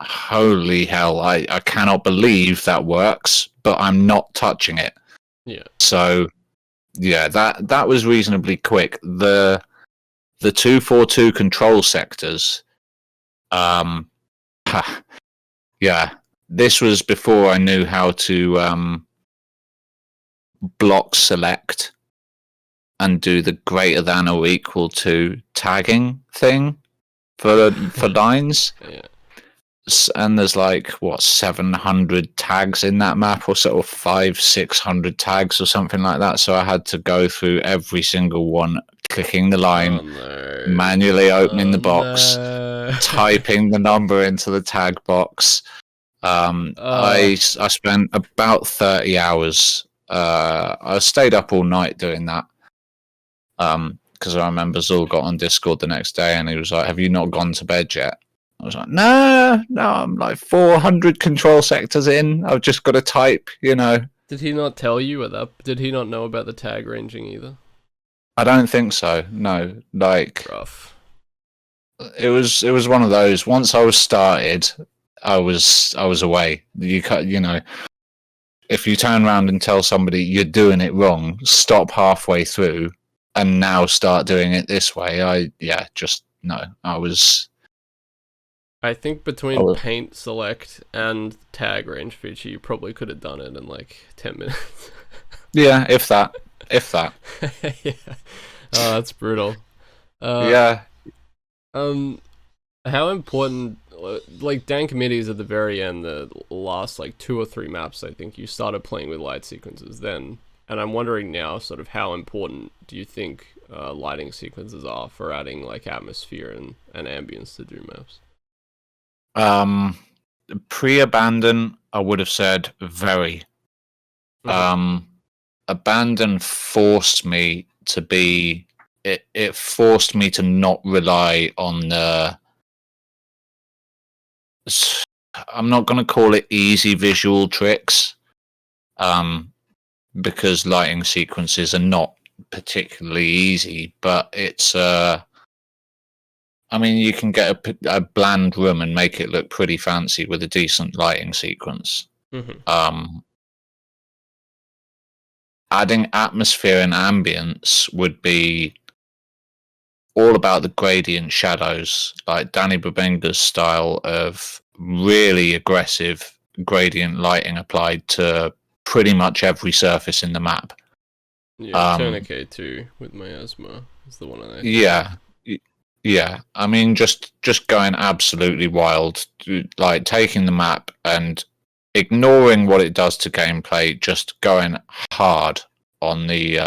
holy hell, I cannot believe that works, but I'm not touching it. Yeah. So, yeah, that was reasonably quick. The 242 control sectors, yeah, this was before I knew how to block select and do the greater than or equal to tagging thing for lines. Yeah. And there's like 700 tags in that map, or sort of 500-600 tags or something like that. So I had to go through every single one, clicking the line, manually opening the box, typing the number into the tag box. I spent about 30 hours. I stayed up all night doing that. Because I remember Zul got on Discord the next day and he was like, "Have you not gone to bed yet?" I was like, no, I'm like 400 control sectors in. I've just got to type, Did he not tell you did he not know about the tag ranging either? I don't think so. No, like rough. It was one of those. Once I was started, I was away. If you turn around and tell somebody you're doing it wrong, stop halfway through and now start doing it this way. I think between paint select and tag range feature, you probably could have done it in like 10 minutes. Yeah, if that. Yeah. Oh, that's brutal. Yeah. How important, like Dank Midis at the very end, the last like 2 or 3 maps, I think you started playing with light sequences then. And I'm wondering now, sort of, how important do you think lighting sequences are for adding like atmosphere and ambience to Doom maps? Pre-abandon, I would have said very. Abandon forced me to be. It forced me to not rely on the. I'm not going to call it easy visual tricks. Because lighting sequences are not particularly easy, but it's I mean, you can get a bland room and make it look pretty fancy with a decent lighting sequence. Adding atmosphere and ambience would be all about the gradient shadows, like Danny Babinga's style of really aggressive gradient lighting applied to pretty much every surface in the map. Yeah, tourniquet too with miasma is the one I Yeah, I mean, just going absolutely wild, like taking the map and ignoring what it does to gameplay, just going hard on the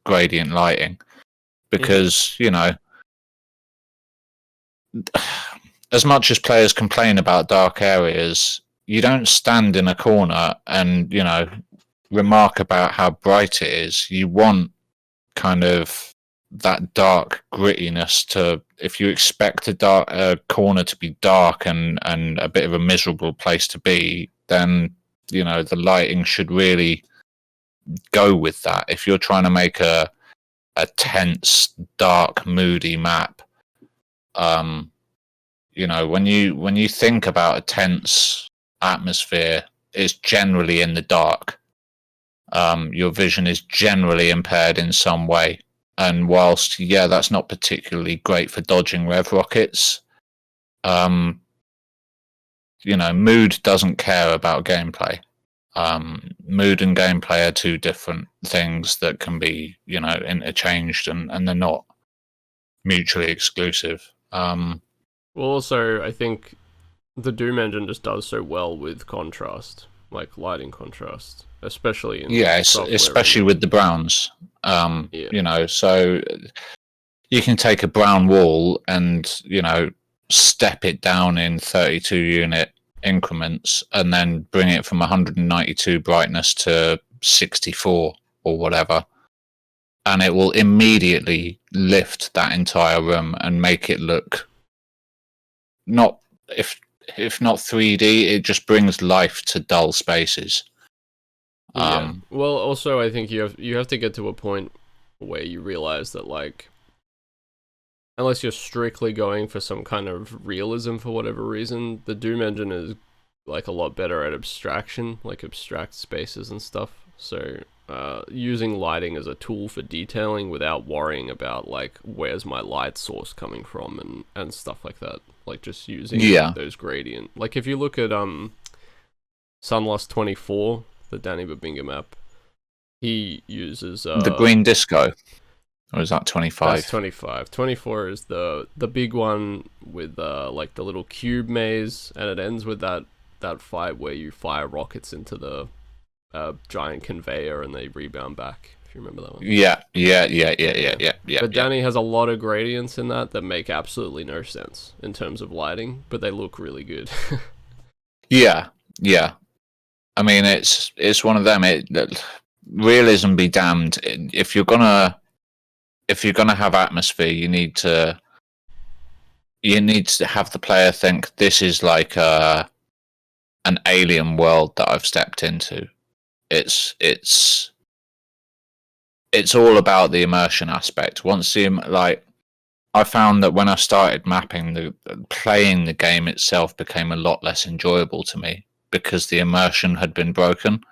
gradient lighting, because as much as players complain about dark areas, you don't stand in a corner and remark about how bright it is. You want kind of that dark grittiness to, if you expect a corner to be dark and a bit of a miserable place to be, then the lighting should really go with that. If you're trying to make a tense, dark, moody map, when you think about a tense atmosphere, it's generally in the dark. Your vision is generally impaired in some way. And whilst, yeah, that's not particularly great for dodging rev rockets, mood doesn't care about gameplay. Mood and gameplay are two different things that can be, interchanged, and they're not mutually exclusive. Well, also, I think the Doom engine just does so well with contrast, like lighting contrast, especially in especially with the browns. Yeah. So you can take a brown wall and step it down in 32 unit increments and then bring it from 192 brightness to 64 or whatever, and it will immediately lift that entire room and make it look not, if not 3D, it just brings life to dull spaces. Yeah. Well, also, I think you have to get to a point where you realize that, like, unless you're strictly going for some kind of realism for whatever reason, the Doom engine is like a lot better at abstraction, like abstract spaces and stuff. So using lighting as a tool for detailing without worrying about like where's my light source coming from and stuff like that. Like just using those gradient. Like if you look at Sunlost 24, the Danny Babinga map, he uses the green disco. Or is that 25? That's 25. 24 is the big one with like the little cube maze, and it ends with that fight where you fire rockets into the giant conveyor and they rebound back. If you remember that one. Yeah. But Danny has a lot of gradients in that make absolutely no sense in terms of lighting, but they look really good. Yeah. I mean, it's one of them. Realism be damned. If you're gonna have atmosphere, you need to have the player think this is like an alien world that I've stepped into. It's all about the immersion aspect. I found that when I started mapping, playing the game itself became a lot less enjoyable to me because the immersion had been broken.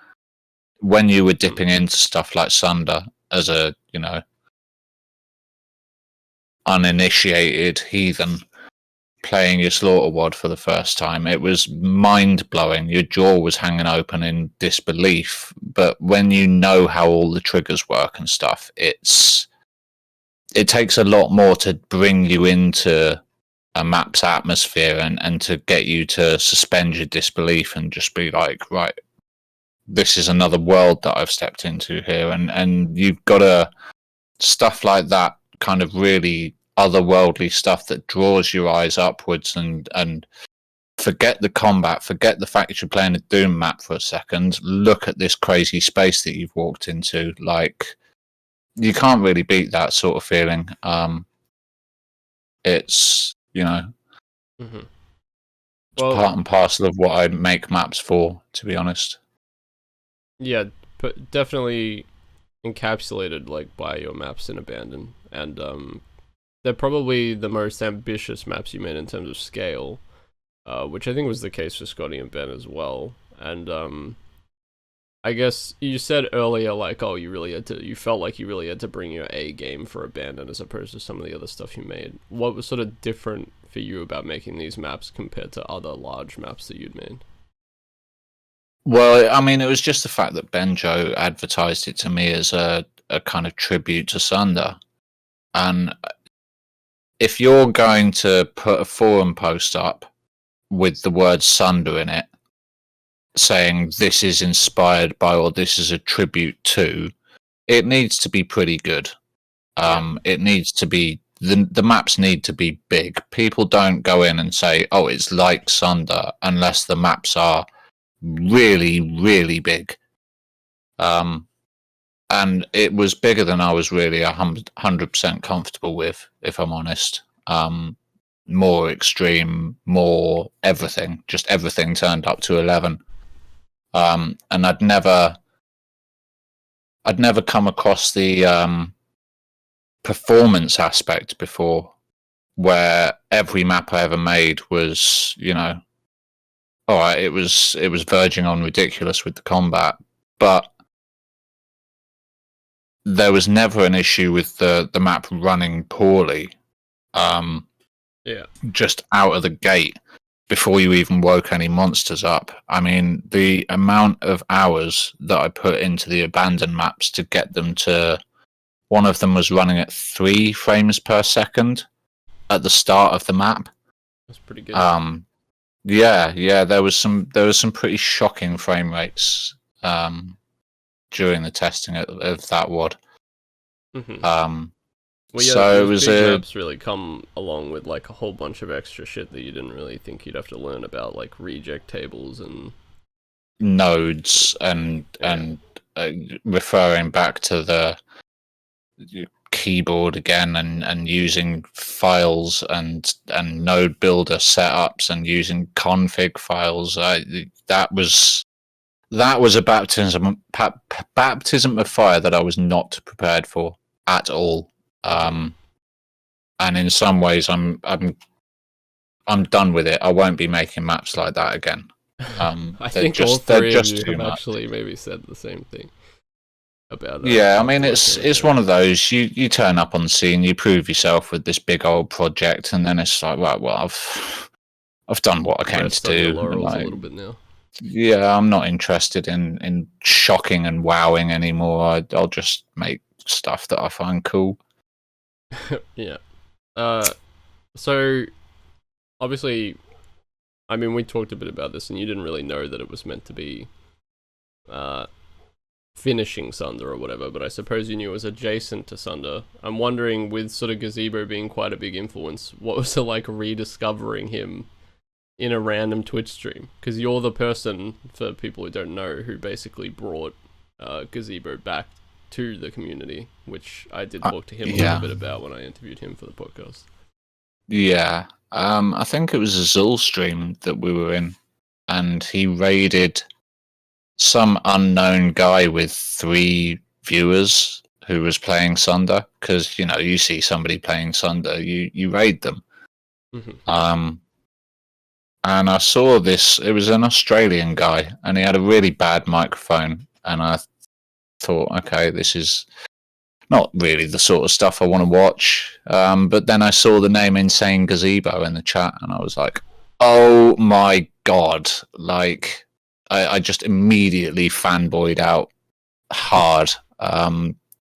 When you were dipping into stuff like Sunder as a uninitiated heathen playing your Slaughter Wad for the first time, it was mind-blowing. Your jaw was hanging open in disbelief. But when you know how all the triggers work and stuff, it takes a lot more to bring you into a map's atmosphere and to get you to suspend your disbelief and just be like, right, this is another world that I've stepped into here. And you've got stuff like that, kind of really otherworldly stuff that draws your eyes upwards, and forget the combat, forget the fact that you're playing a Doom map for a second. Look at this crazy space that you've walked into. Like, you can't really beat that sort of feeling. It's Mm-hmm. Well, part and parcel of what I make maps for, to be honest. Yeah, but definitely encapsulated like by your maps in Abandon, and they're probably the most ambitious maps you made in terms of scale, which I think was the case for Scotty and Ben as well. And I guess you said earlier, like, oh, you felt like you really had to bring your A game for Abandon as opposed to some of the other stuff you made. What was sort of different for you about making these maps compared to other large maps that you'd made? Well, I mean, it was just the fact that Benjo advertised it to me as a kind of tribute to Sunder. And if you're going to put a forum post up with the word Sunder in it, saying this is inspired by or this is a tribute to, it needs to be pretty good. It needs to be, the maps need to be big. People don't go in and say, oh, it's like Sunder, unless the maps are really, really big. And it was bigger than I was really 100% comfortable with, if I'm honest. More extreme, more everything. Just everything turned up to 11. And I'd never come across the performance aspect before, where every map I ever made was, all right, it was verging on ridiculous with the combat, but there was never an issue with the map running poorly. Yeah. Just out of the gate before you even woke any monsters up. I mean, the amount of hours that I put into the abandoned maps to get them to... One of them was running at 3 frames per second at the start of the map. That's pretty good. Yeah, there was some pretty shocking frame rates during the testing of that WOD. Mm-hmm. Well, yeah, So it those was big maps really come along with like a whole bunch of extra shit that you didn't really think you'd have to learn about, like reject tables and nodes and referring back to the keyboard again and using files and node builder setups and using config files. That was a baptism of fire that I was not prepared for at all. And in some ways, I'm done with it. I won't be making maps like that again. I think all three of you have much. actually maybe said the same thing about that. Yeah, I mean, it's one of those. You turn up on the scene, you prove yourself with this big old project, and then it's like, right, well, I've done what I came to do. Like, a little bit now. Yeah, I'm not interested in shocking and wowing anymore. I'll just make stuff that I find cool. Yeah. So obviously, I mean, we talked a bit about this, and you didn't really know that it was meant to be finishing Sunder or whatever, but I suppose you knew it was adjacent to Sunder. I'm wondering, with sort of Gazebo being quite a big influence, what was it like rediscovering him in a random Twitch stream? Because you're the person, for people who don't know, who basically brought Gazebo back to the community, which I did talk to him a little bit about when I interviewed him for the podcast. Yeah, I think it was a Zul stream that we were in, and he raided some unknown guy with 3 viewers who was playing Sunder, because, you know, you see somebody playing Sunder, you raid them. Mm-hmm. And I saw this, it was an Australian guy, and he had a really bad microphone, and I thought, okay, this is not really the sort of stuff I want to watch. But then I saw the name Insane Gazebo in the chat, and I was like, oh my god, like, I just immediately fanboyed out hard,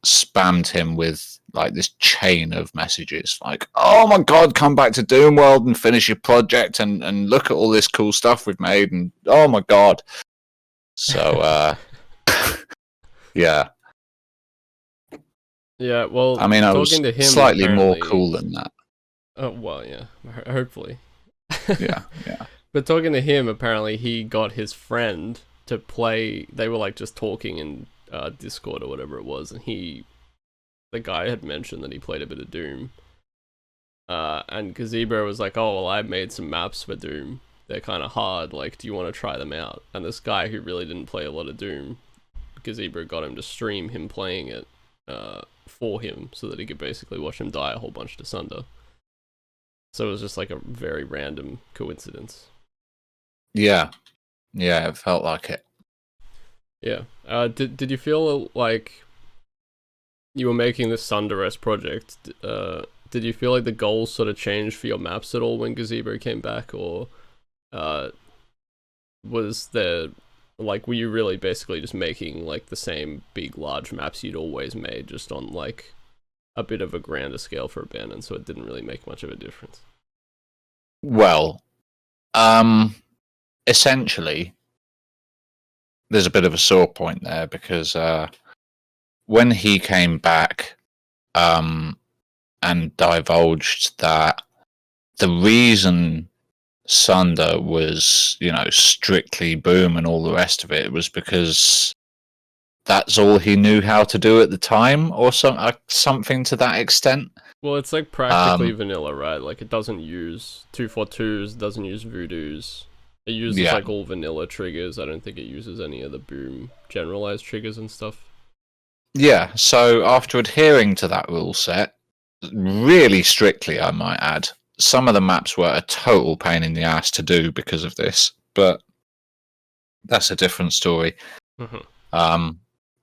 spammed him with like this chain of messages like, oh my god, come back to Doomworld and finish your project and look at all this cool stuff we've made, and oh my god. So yeah. Yeah, well, I mean, I was to him, slightly more cool than that. Oh, well, yeah, hopefully. Yeah. But talking to him, apparently he got his friend to play. They were like just talking in Discord or whatever it was, and the guy had mentioned that he played a bit of Doom. And Gazebo was like, oh, well, I made some maps for Doom. They're kind of hard, like, do you want to try them out? And this guy who really didn't play a lot of Doom, Gazebo got him to stream him playing it for him, so that he could basically watch him die a whole bunch to Sunder. So it was just like a very random coincidence. Yeah, it felt like it. Yeah. Did you feel like you were making this Sunder-esque project? Did you feel like the goals sort of changed for your maps at all when Gazebo came back, or was there, like, were you really basically just making like the same big, large maps you'd always made, just on like a bit of a grander scale for Abandon, so it didn't really make much of a difference? Well, essentially, there's a bit of a sore point there, because when he came back and divulged that the reason Sunder was, you know, strictly boom and all the rest of it was because that's all he knew how to do at the time, or something to that extent. Well, it's like practically vanilla, right? Like, it doesn't use 242s, doesn't use voodoos. It uses like all vanilla triggers. I don't think it uses any of the boom generalized triggers and stuff. Yeah, so after adhering to that rule set, really strictly, I might add, some of the maps were a total pain in the ass to do because of this, but that's a different story. Mm-hmm.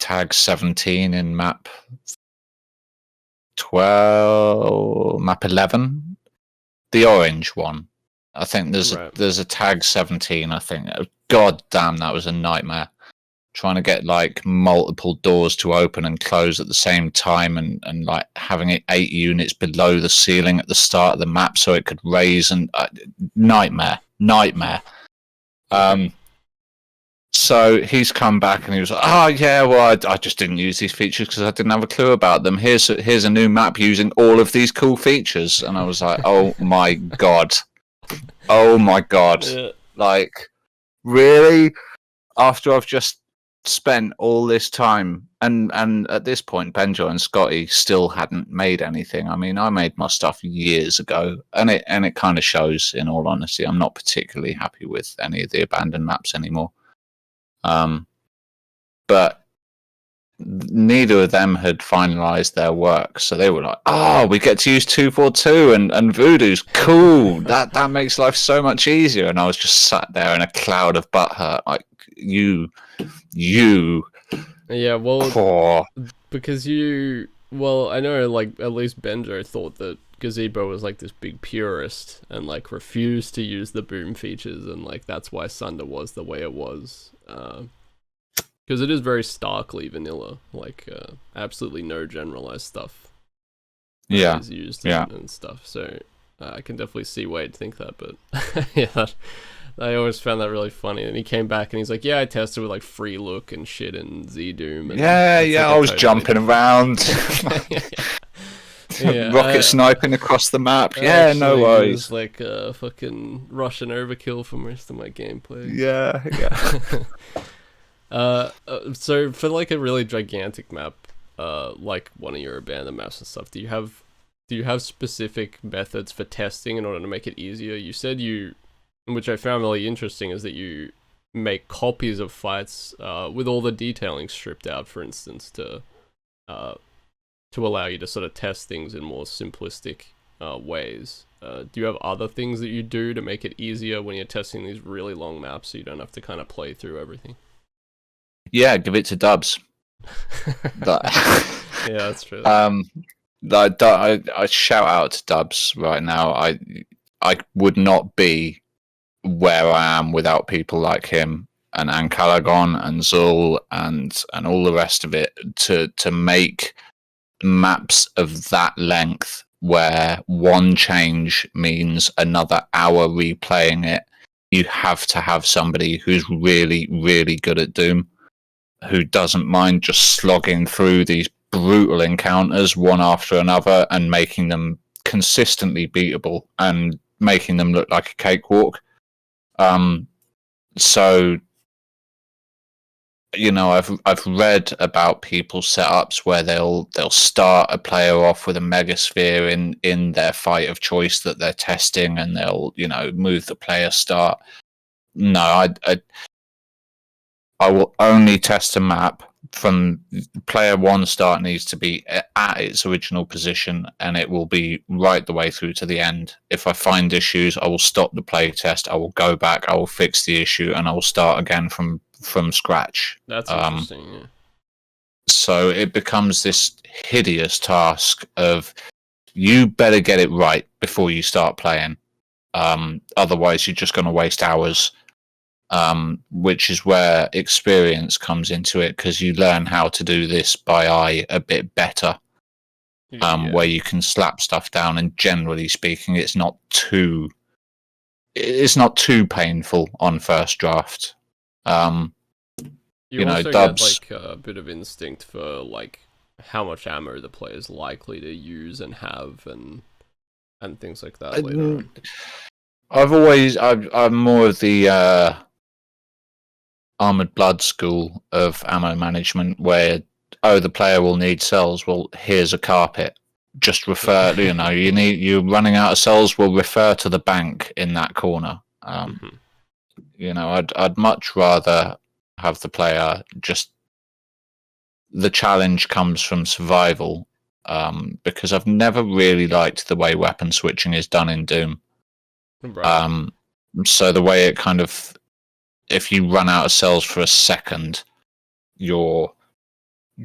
tag 17 in map 12, map 11, the orange one. I think there's a tag 17. I think. God damn, that was a nightmare. Trying to get like multiple doors to open and close at the same time, and like having it 8 units below the ceiling at the start of the map so it could raise, and nightmare. So he's come back and he was like, "Oh yeah, well I just didn't use these features because I didn't have a clue about them. Here's a new map using all of these cool features," and I was like, "Oh my god, oh my god!" Yeah. Like, really? After I've just spent all this time, and at this point Benjo and Scotty still hadn't made anything. I mean, I made my stuff years ago, and it kind of shows, in all honesty. I'm not particularly happy with any of the abandoned maps anymore. But neither of them had finalized their work, so they were like, "Oh, we get to use 242 and Voodoo's cool. That makes life so much easier." And I was just sat there in a cloud of butthurt, like, you Yeah, well, poor. because I know, like, at least Benjo thought that Gazebo was like this big purist and like refused to use the boom features, and like that's why Sunder was the way it was. Because it is very starkly vanilla, like absolutely no generalized stuff. Is used and stuff. So I can definitely see why you'd think that, but yeah, I always found that really funny. And he came back and he's like, "Yeah, I tested with like free look and shit and Z Doom." And I was jumping around. Yeah, rocket sniping across the map. Yeah, no worries. It was like a fucking Russian overkill for most of my gameplay. Yeah. So for like a really gigantic map, like one of your abandoned maps and stuff, do you have specific methods for testing in order to make it easier? You said which I found really interesting, is that you make copies of fights with all the detailing stripped out, for instance, to allow you to sort of test things in more simplistic ways. Do you have other things that you do to make it easier when you're testing these really long maps, so you don't have to kind of play through everything? Yeah, give it to Dubs. Yeah, that's true. I shout out to Dubs right now. I would not be where I am without people like him and Ankalagon and Zul and all the rest of it to make maps of that length where one change means another hour replaying it. You have to have somebody who's really, really good at Doom, who doesn't mind just slogging through these brutal encounters one after another and making them consistently beatable and making them look like a cakewalk. So, you know, I've read about people's setups where they'll start a player off with a megasphere in their fight of choice that they're testing, and they'll, you know, move the player start. No, I will only test a map from player one start. Needs to be at its original position, and it will be right the way through to the end. If I find issues, I will stop the play test. I will go back. I will fix the issue, and I will start again from scratch. That's interesting. Yeah. So it becomes this hideous task of, you better get it right before you start playing. Otherwise, you're just going to waste hours. Which is where experience comes into it, because you learn how to do this by eye a bit better. Where you can slap stuff down, and generally speaking, it's not too painful on first draft. You also Dubs, get like a bit of instinct for like how much ammo the player is likely to use and have, and things like that later on. I'm more of the Armored Blood school of ammo management, where the player will need cells. Well, here's a carpet. Just refer. You're running out of cells. We'll refer to the bank in that corner. I'd much rather have the player just. The challenge comes from survival, because I've never really liked the way weapon switching is done in Doom. Right. So the way it kind of, if you run out of cells for a second, your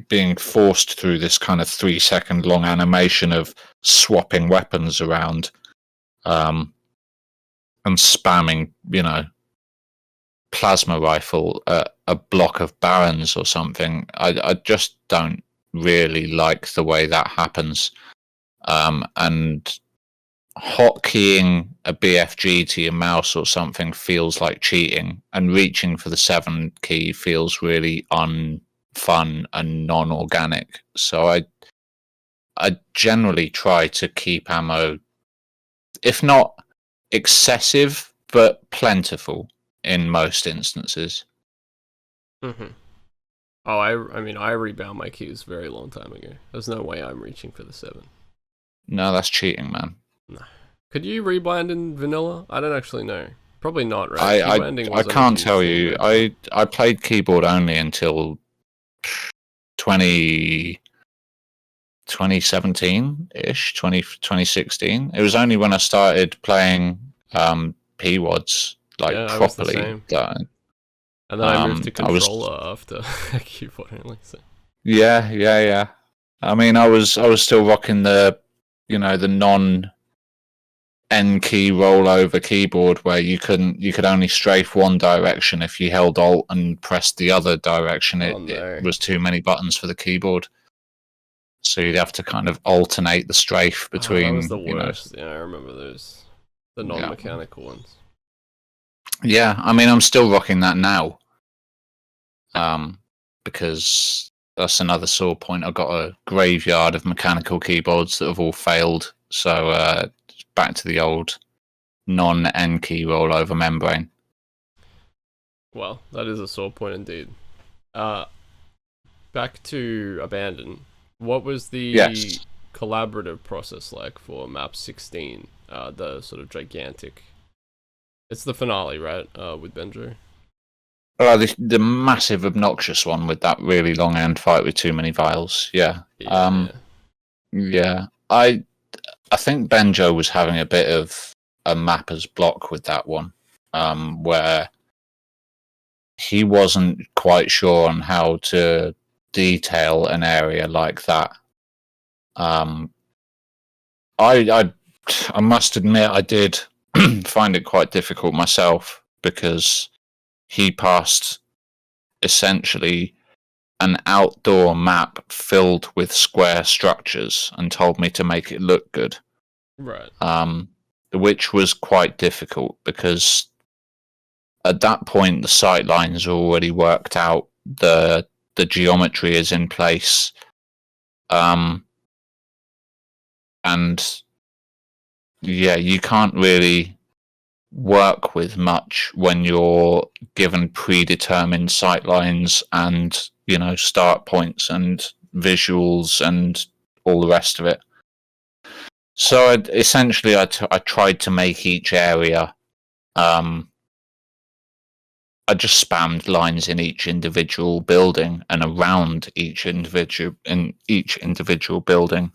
being forced through this kind of 3-second long animation of swapping weapons around, and spamming, plasma rifle at a block of barons or something. I just don't really like the way that happens. And hotkeying a BFG to your mouse or something feels like cheating, and reaching for the 7 key feels really unfun and non-organic. So I generally try to keep ammo, if not excessive, but plentiful in most instances. Mm-hmm. Oh, I mean, I rebound my keys very long time ago. There's no way I'm reaching for the 7. No, that's cheating, man. No. Could you rebind in vanilla? I don't actually know. Probably not, right? I can't tell you. I played keyboard only until 2017-ish, 2016. It was only when I started playing PWADs properly. And then I moved to controller after keyboard only. So. Yeah. I mean, I was still rocking the non N key rollover keyboard where you could only strafe one direction. If you held Alt and pressed the other direction, it was too many buttons for the keyboard. So you'd have to kind of alternate the strafe between. That was the worst. Yeah, I remember those, the non-mechanical ones. Yeah, I mean, I'm still rocking that now. Because that's another sore point. I've got a graveyard of mechanical keyboards that have all failed. So back to the old non-N key rollover membrane. Well, that is a sore point indeed. Back to Abandon. What was the collaborative process like for map 16? The sort of gigantic. It's the finale, right? With Benjo. The massive, obnoxious one with that really long end fight with too many vials. Yeah. Yeah. I think Benjo was having a bit of a mapper's block with that one, where he wasn't quite sure on how to detail an area like that. I must admit I did find it quite difficult myself, because he passed essentially an outdoor map filled with square structures and told me to make it look good. Right. Which was quite difficult, because at that point the sight lines are already worked out, the geometry is in place, and yeah, you can't really work with much when you're given predetermined sight lines and start points and visuals and all the rest of it. So essentially I tried to make each area, I just spammed lines in each individual building and around each individual building.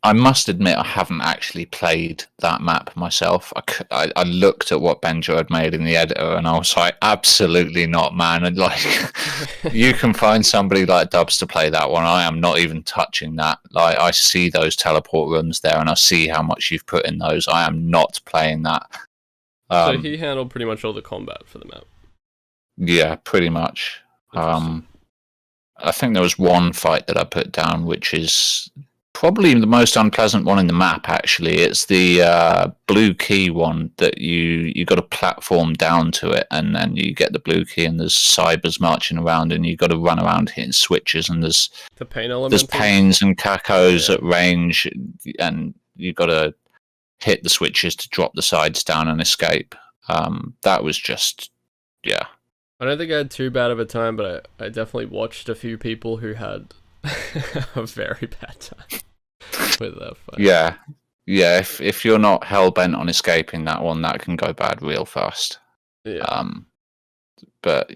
I must admit I haven't actually played that map myself. I looked at what Benjo had made in the editor and I was like, absolutely not, man. And you can find somebody like Dubs to play that one. I am not even touching that. I see those teleport rooms there and I see how much you've put in those. I am not playing that. So he handled pretty much all the combat for the map. Yeah, pretty much. I think there was one fight that I put down, which is probably the most unpleasant one in the map, actually. It's the blue key one that you got to platform down to it, and then you get the blue key, and there's cybers marching around, and you got to run around hitting switches, and there's the pain element. There's pains and cacos at range, and you got to hit the switches to drop the sides down and escape. That was just, yeah. I don't think I had too bad of a time, but I definitely watched a few people who had a very bad time with that fight. Yeah. If you're not hell bent on escaping that one, that can go bad real fast. Yeah. But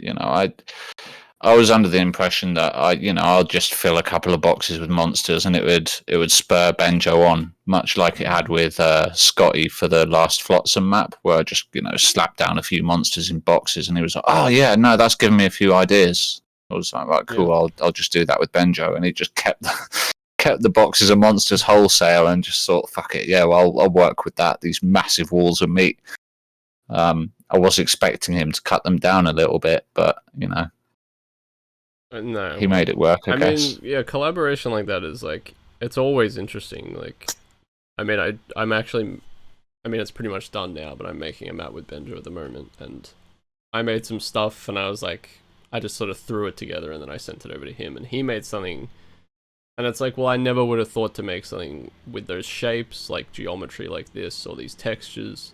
I was under the impression that I'll just fill a couple of boxes with monsters, and it would spur Benjo on, much like it had with Scotty for the last Flotsam map, where I just slapped down a few monsters in boxes, and he was like, "Oh yeah, no, that's given me a few ideas." I was like, right, cool, I'll just do that with Benjo, and he just kept the boxes of monsters wholesale and just thought, fuck it, yeah, well, I'll work with that. These massive walls of meat. I was expecting him to cut them down a little bit, but No, he made it work. I guess. mean, yeah, collaboration like that is like, it's always interesting. Like, I mean, I'm actually, I mean, it's pretty much done now, but I'm making a map with Benjo at the moment, and I made some stuff, and I was like, I just sort of threw it together, and then I sent it over to him, and he made something. And it's like, well, I never would have thought to make something with those shapes, like geometry like this, or these textures.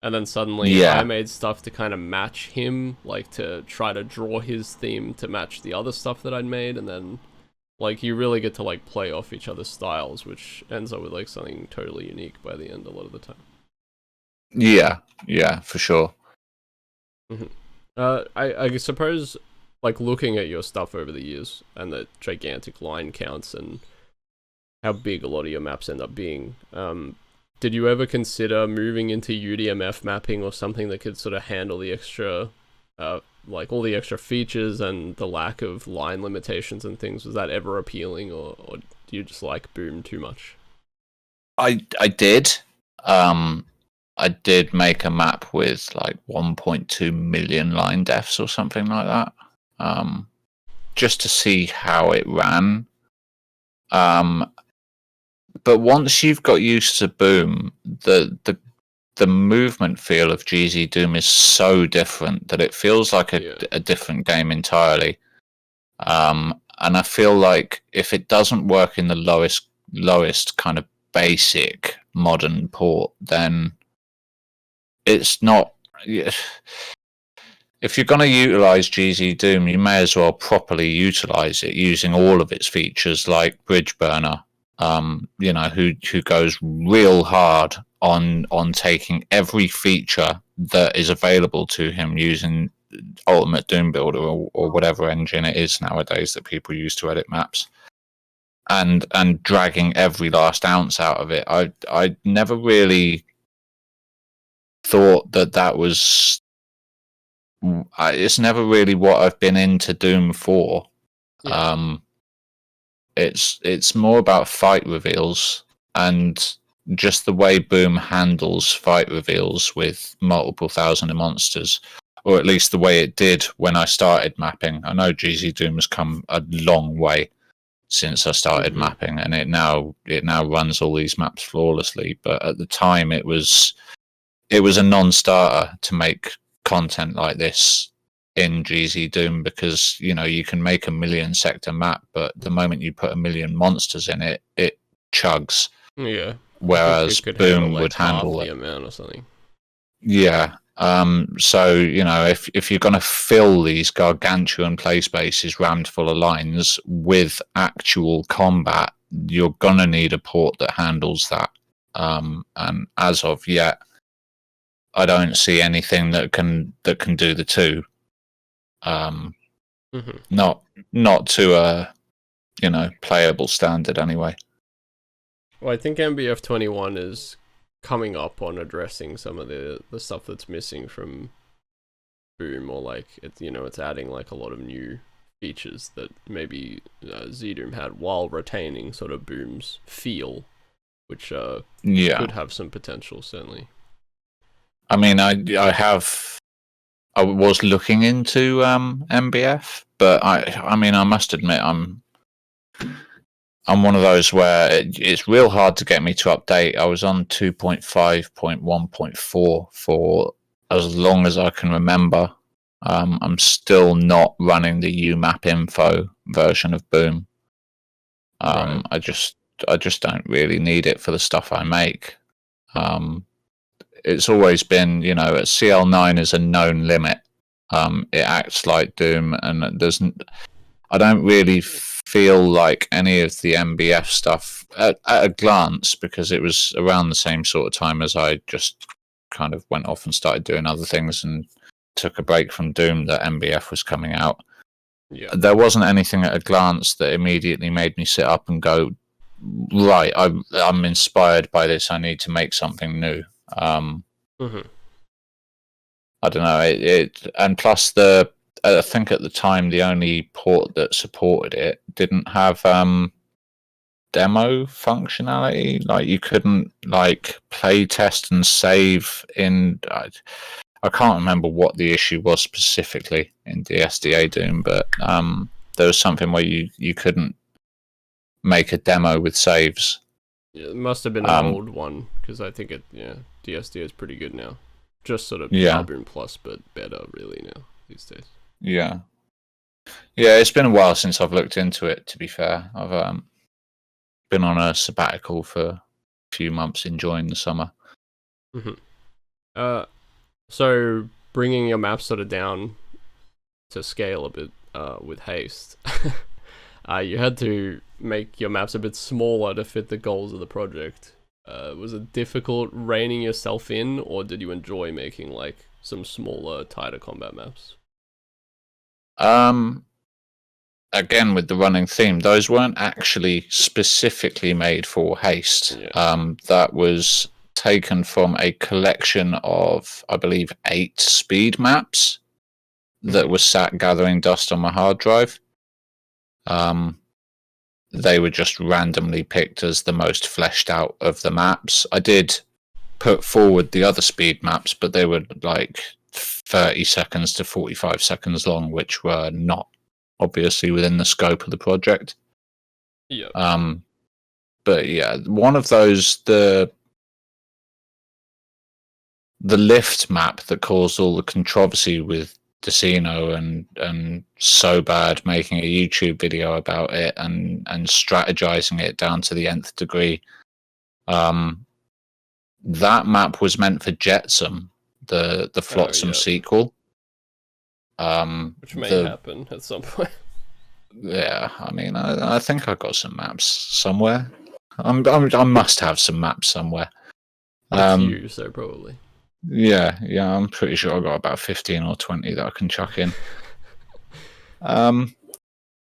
And then suddenly I made stuff to kind of match him, like to try to draw his theme to match the other stuff that I'd made. And then, like, you really get to, like, play off each other's styles, which ends up with, like, something totally unique by the end a lot of the time. Yeah, for sure. Mm-hmm. I suppose, like, looking at your stuff over the years and the gigantic line counts and how big a lot of your maps end up being, did you ever consider moving into UDMF mapping or something that could sort of handle the extra, like all the extra features and the lack of line limitations and things? Was that ever appealing, or do you just like Boom too much? I did. I did make a map with like 1.2 million Linedefs or something like that, just to see how it ran. But once you've got used to Boom, the movement feel of GZ Doom is so different that it feels like a different game entirely. And I feel like if it doesn't work in the lowest kind of basic modern port, then it's not. If you're going to utilize GZ Doom, you may as well properly utilize it using all of its features, like Bridge Burner. Who goes real hard on taking every feature that is available to him using Ultimate Doom Builder or whatever engine it is nowadays that people use to edit maps, and dragging every last ounce out of it. I never really thought that was. It's never really what I've been into Doom for. Yeah. It's more about fight reveals and just the way Boom handles fight reveals with multiple thousand of monsters, or at least the way it did when I started mapping. I know GZ Doom has come a long way since I started mapping, and it now runs all these maps flawlessly. But at the time, it was a non-starter to make content like this in GZ Doom, because you can make a 1,000,000 sector map, but the moment you put 1,000,000 monsters in it, it chugs. Yeah. Whereas Boom would handle the amount or something. Yeah. So if you're going to fill these gargantuan play spaces rammed full of lines with actual combat, you're going to need a port that handles that. And as of yet, I don't see anything that can do the two. Not to a playable standard anyway. Well, I think MBF 21 is coming up on addressing some of the stuff that's missing from Boom, or like it's adding like a lot of new features that maybe Z-Doom had while retaining sort of Boom's feel, which could have some potential, certainly. I mean, I was looking into MBF, but I mean, I must admit, I'm one of those where it's real hard to get me to update. I was on 2.5.1.4 for as long as I can remember. I'm still not running the UMap info version of Boom. Right. I just don't really need it for the stuff I make. It's always been, at CL9 is a known limit. It acts like Doom, and I don't really feel like any of the MBF stuff at a glance, because it was around the same sort of time as I just kind of went off and started doing other things and took a break from Doom, that MBF was coming out. Yeah. There wasn't anything at a glance that immediately made me sit up and go, right, I'm inspired by this, I need to make something new. I don't know, and plus the I think at the time the only port that supported it didn't have demo functionality. Like you couldn't like play test and save in. I can't remember what the issue was specifically in DSDA Doom, but there was something where you couldn't make a demo with saves. Yeah, it must have been an old one, because I think DSD is pretty good now. Just sort of Albion Plus, but better really now these days. Yeah, it's been a while since I've looked into it. To be fair, I've been on a sabbatical for a few months, enjoying the summer. Mm-hmm. So bringing your map sort of down to scale a bit with Haste, you had to make your maps a bit smaller to fit the goals of the project. Was it difficult reining yourself in, or did you enjoy making like some smaller, tighter combat maps? Again, with the running theme, those weren't actually specifically made for Haste. Yeah. That was taken from a collection of, I believe, 8 speed maps that were sat gathering dust on my hard drive. They were just randomly picked as the most fleshed out of the maps. I did put forward the other speed maps, but they were like 30 seconds to 45 seconds long, which were not obviously within the scope of the project. Yeah. But yeah, one of those, the lift map that caused all the controversy with Decino and So Bad making a YouTube video about it and strategizing it down to the nth degree. That map was meant for Jetsam, the Flotsam sequel. Which may happen at some point. Yeah, I mean, I think I got some maps somewhere. I must have some maps somewhere. A few, so probably. Yeah, I'm pretty sure I got about 15 or 20 that I can chuck in.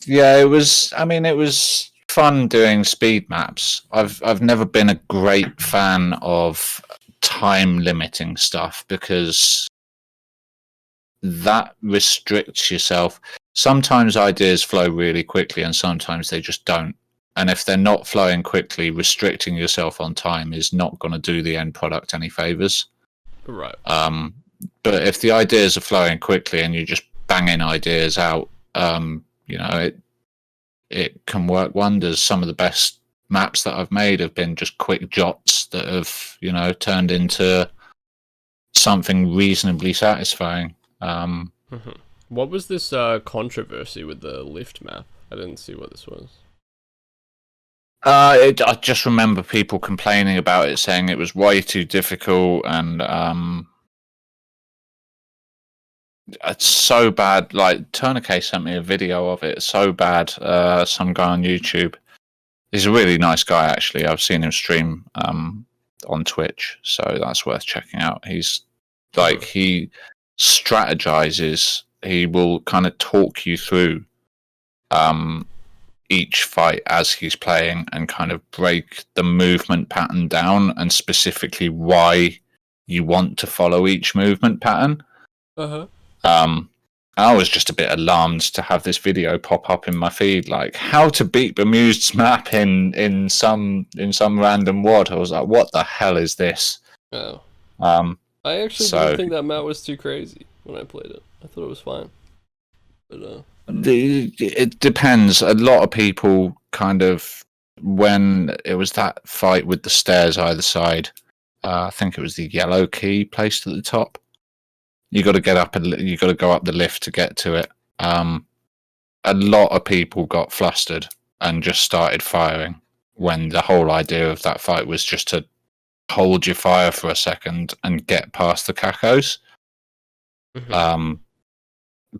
Yeah, it was fun doing speed maps. I've never been a great fan of time limiting stuff because that restricts yourself. Sometimes ideas flow really quickly and sometimes they just don't. And if they're not flowing quickly, restricting yourself on time is not going to do the end product any favors. Right. But if the ideas are flowing quickly and you're just banging ideas out, it can work wonders. Some of the best maps that I've made have been just quick jots that have, turned into something reasonably satisfying. What was this controversy with the lift map? I didn't see what this was. I just remember people complaining about it, saying it was way too difficult and it's so bad. Like Tourniquet sent me a video of it. It's so bad. Some guy on YouTube. He's a really nice guy, actually. I've seen him stream on Twitch, so that's worth checking out. He's like he strategizes. He will kind of talk you through each fight as he's playing and kind of break the movement pattern down and specifically why you want to follow each movement pattern. I was just a bit alarmed to have this video pop up in my feed, like how to beat Bemused's map in some random WOD. I was like, what the hell is this? Oh. I actually didn't think that map was too crazy when I played it. I thought it was fine. But it depends. A lot of people kind of, when it was that fight with the stairs either side, I think it was the yellow key placed at the top. You got to get up and you got to go up the lift to get to it. A lot of people got flustered and just started firing when the whole idea of that fight was just to hold your fire for a second and get past the cacos.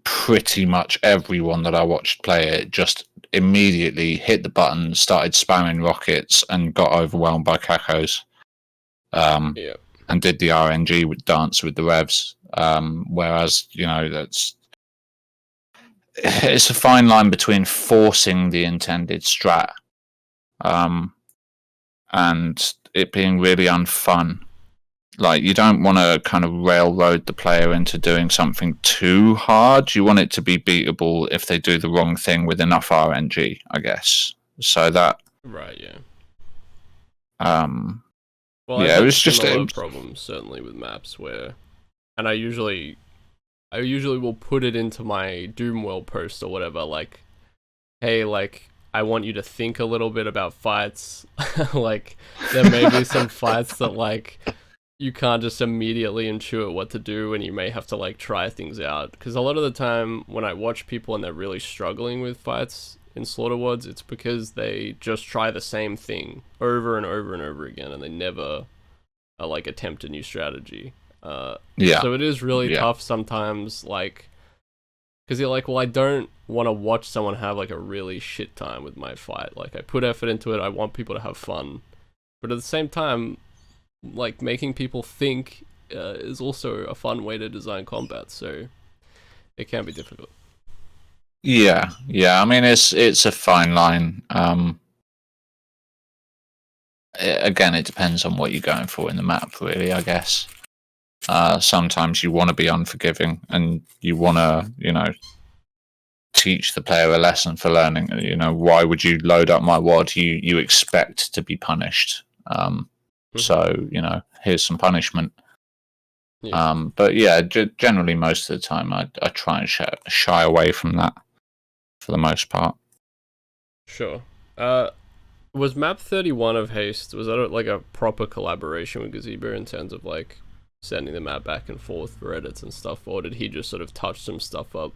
Pretty much everyone that I watched play it just immediately hit the button, started spamming rockets, and got overwhelmed by cacos. And did the RNG with dance with the revs. Whereas, it's a fine line between forcing the intended strat and it being really unfun. like you don't want to kind of railroad the player into doing something too hard. You want it to be beatable if they do the wrong thing with enough RNG, I guess. So that Right, yeah. Well, I've yeah, it had was just similar problems certainly with maps where, and I usually will put it into my Doomworld post or whatever, like, hey, like, I want you to think a little bit about fights. Like, there may be some fights that, like, you can't just immediately intuit what to do, and you may have to, like, try things out. Because a lot of the time, when I watch people and they're really struggling with fights in Slaughter Worlds, it's because they just try the same thing over and over and over again, and they never, like, attempt a new strategy. So it is really tough sometimes, like, because you're like, well, I don't want to watch someone have, like, a really shit time with my fight. Like, I put effort into it, I want people to have fun. But at the same time, like, making people think is also a fun way to design combat, so it can be difficult. Yeah. I mean, it's a fine line. Again, it depends on what you're going for in the map, really, I guess. Sometimes you want to be unforgiving, and you want to, teach the player a lesson for learning. Why would you load up my WOD? You expect to be punished. So, here's some punishment. Yeah. But yeah, generally most of the time I try and shy away from that for the most part. Sure. Was map 31 of Haste, was that like a proper collaboration with Gazebo in terms of, like, sending the map back and forth for edits and stuff, or did he just sort of touch some stuff up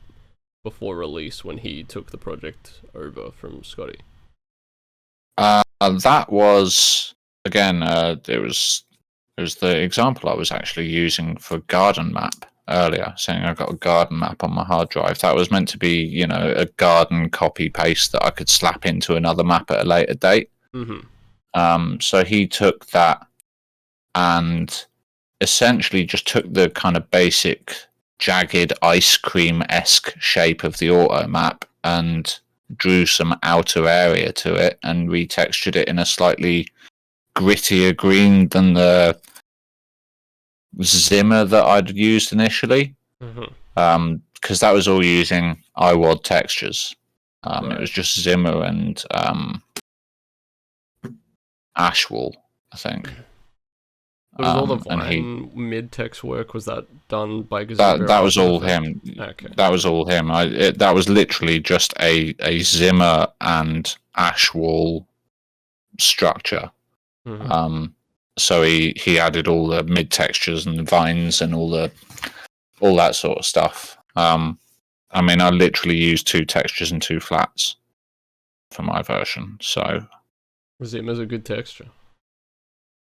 before release when he took the project over from Scotty? That was, again, it was the example I was actually using for garden map earlier, saying I got a garden map on my hard drive. That was meant to be, a garden copy paste that I could slap into another map at a later date. So he took that and essentially just took the kind of basic jagged ice cream-esque shape of the auto map and drew some outer area to it and retextured it in a slightly grittier green than the Zimmer that I'd used initially, because that was all using iWOD textures. Right. It was just Zimmer and Ashwall, I think. Was all the Vine mid-text work, was that done by Gazebo? That was all him. Okay. That was all him. That was literally just a Zimmer and Ashwall structure. So he added all the mid textures and the vines and all that sort of stuff. I mean, I literally used 2 textures and 2 flats for my version. So Zimmer's a good texture.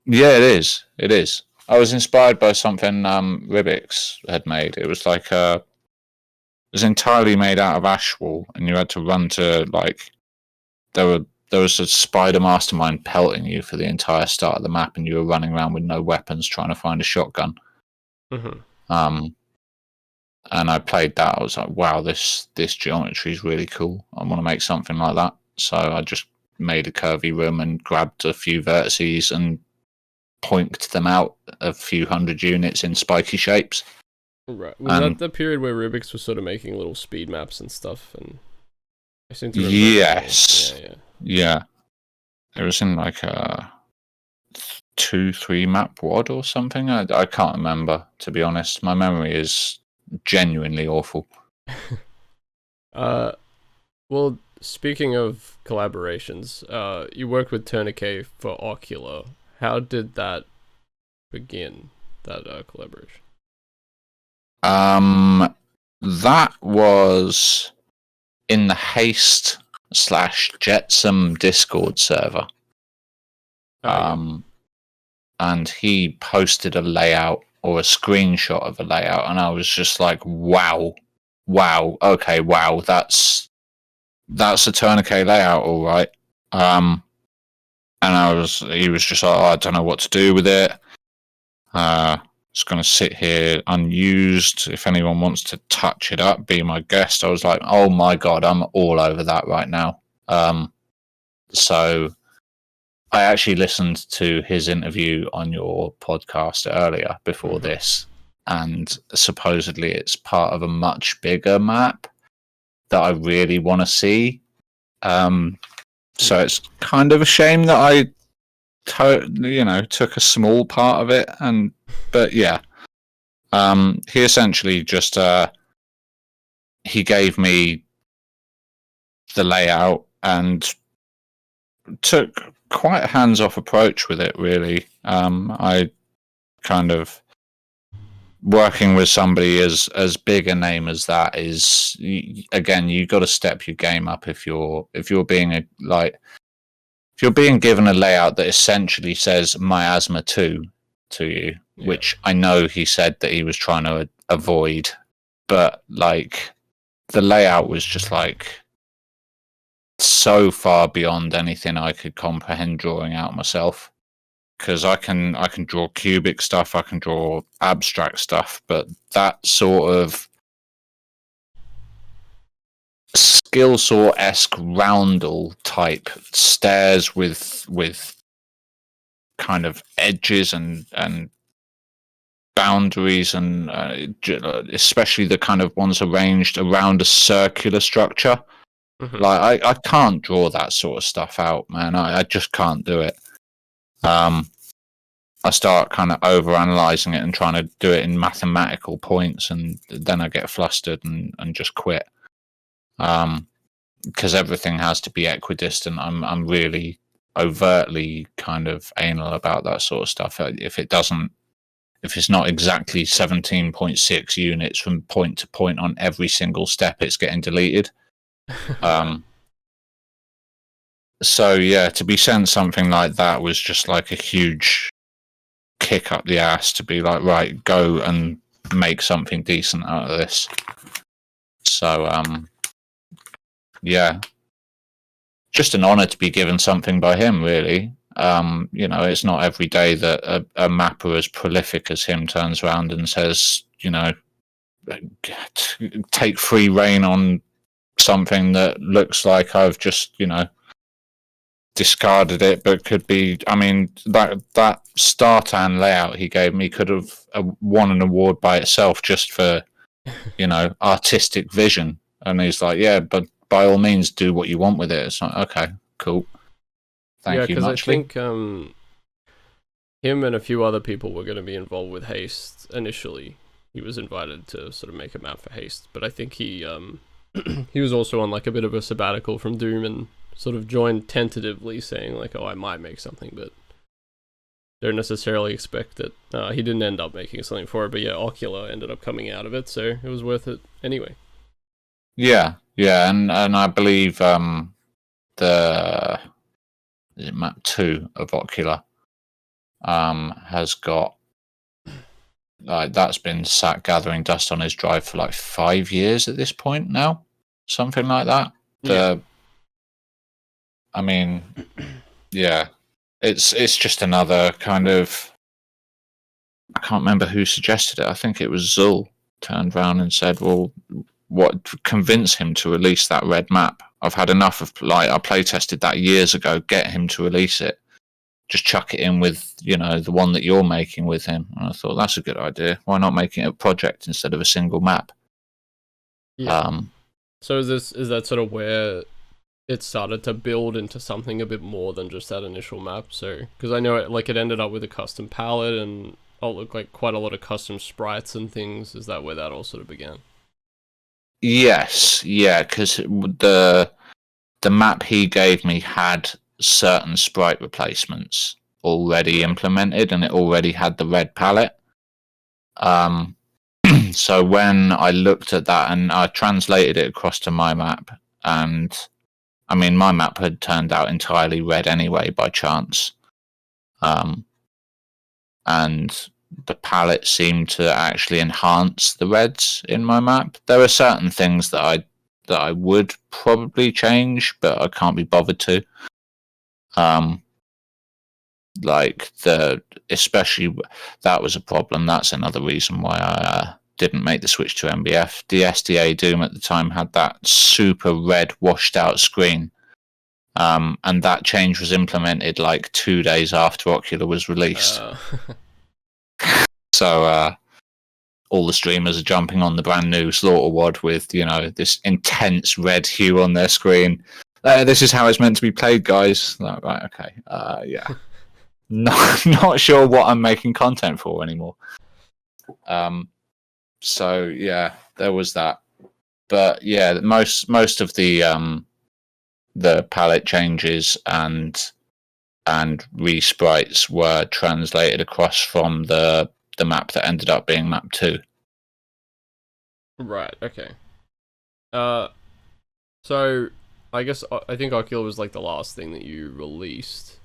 Yeah, it is. It is. I was inspired by something Rubik's had made. It was like it was entirely made out of Ashwall, and you had to run to, like, there was a spider mastermind pelting you for the entire start of the map, and you were running around with no weapons trying to find a shotgun. And I played that. I was like, wow, this geometry is really cool. I want to make something like that. So I just made a curvy room and grabbed a few vertices and poinked them out a few hundred units in spiky shapes. Right. Was that the period where Rubik's was sort of making little speed maps and stuff? And I seem to remember. Yes. Yeah. It was in like a 2-3 map WOD or something. I can't remember, to be honest. My memory is genuinely awful. Well, speaking of collaborations, you worked with Tourniquet for Oculo. How did that begin, that collaboration? That was in the Haste / Jetsam Discord server. And he posted a layout or a screenshot of a layout, and I was just like, wow, okay, wow, that's a Tourniquet layout, all right. And he was just like, oh, I don't know what to do with it. It's going to sit here unused. If anyone wants to touch it up, be my guest. I was like, oh my God, I'm all over that right now. So I actually listened to his interview on your podcast earlier before this, and supposedly it's part of a much bigger map that I really want to see. So it's kind of a shame that I, took a small part of it, but yeah, he essentially just he gave me the layout and took quite a hands-off approach with it. Really, I kind of working with somebody as big a name as that is, again, you got to step your game up if you're being if you're being given a layout that essentially says miasma 2 to you, which I know he said that he was trying to avoid, but like the layout was just like so far beyond anything I could comprehend drawing out myself. Because I can draw cubic stuff, I can draw abstract stuff, but that sort of skill saw-esque roundel type stairs with kind of edges and boundaries, and especially the kind of ones arranged around a circular structure. Like I can't draw that sort of stuff out, man. I just can't do it. I start kind of over-analysing it and trying to do it in mathematical points, and then I get flustered and just quit. Because everything has to be equidistant. I'm really overtly kind of anal about that sort of stuff. If it's not exactly 17.6 units from point to point on every single step, it's getting deleted. So yeah, to be sent something like that was just like a huge kick up the ass to be like, right, go and make something decent out of this. So yeah, just an honor to be given something by him, really. It's not every day that a mapper as prolific as him turns around and says, take free reign on something that looks like I've just, discarded it, but could be. I mean, that Startan layout he gave me could have won an award by itself just for, artistic vision. And he's like, yeah, but by all means, do what you want with it. It's like, okay, cool. Thank you, because I muchly. think him and a few other people were going to be involved with Haste initially. He was invited to sort of make a map for Haste, but I think he he was also on like a bit of a sabbatical from Doom and sort of joined tentatively, saying like, oh, I might make something, but don't necessarily expect that. He didn't end up making something for it, but yeah, Oculo ended up coming out of it, so it was worth it anyway. Yeah, and I believe the map 2 of Oculo has got, like, that's been sat gathering dust on his drive for like 5 years at this point now, something like that. I mean, yeah, it's just another kind of, I can't remember who suggested it. I think it was Zul turned around and said, well, what convince him to release that red map? I've had enough of, like, I play tested that years ago, get him to release it. Just chuck it in with, the one that you're making with him. And I thought, that's a good idea. Why not making it a project instead of a single map? Yeah. So is that sort of where it started to build into something a bit more than just that initial map? So, because I know it ended up with a custom palette and looked like quite a lot of custom sprites and things. Is that where that all sort of began? Yes, yeah, because the map he gave me had certain sprite replacements already implemented, and it already had the red palette. So when I looked at that and I translated it across to my map, and I mean, my map had turned out entirely red anyway by chance. And the palette seemed to actually enhance the reds in my map. There are certain things that I would probably change, but I can't be bothered to. Like especially that was a problem. That's another reason why I didn't make the switch to MBF. The SDA Doom at the time had that super red washed out screen, And that change was implemented like 2 days after Oculo was released. So all the streamers are jumping on the brand new Slaughterwad with, this intense red hue on their screen. This is how it's meant to be played, guys. Like, right, okay. Yeah. Not sure what I'm making content for anymore. So yeah, there was that. But yeah, most of the palette changes and resprites were translated across from the map that ended up being map 2. Right. Okay. So I guess I think Oculo was like the last thing that you released.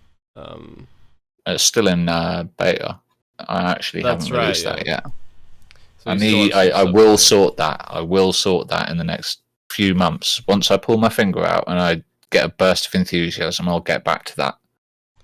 It's still in beta. I actually haven't released that yet. So I will sort that. I will sort that in the next few months. Once I pull my finger out and I get a burst of enthusiasm, I'll get back to that.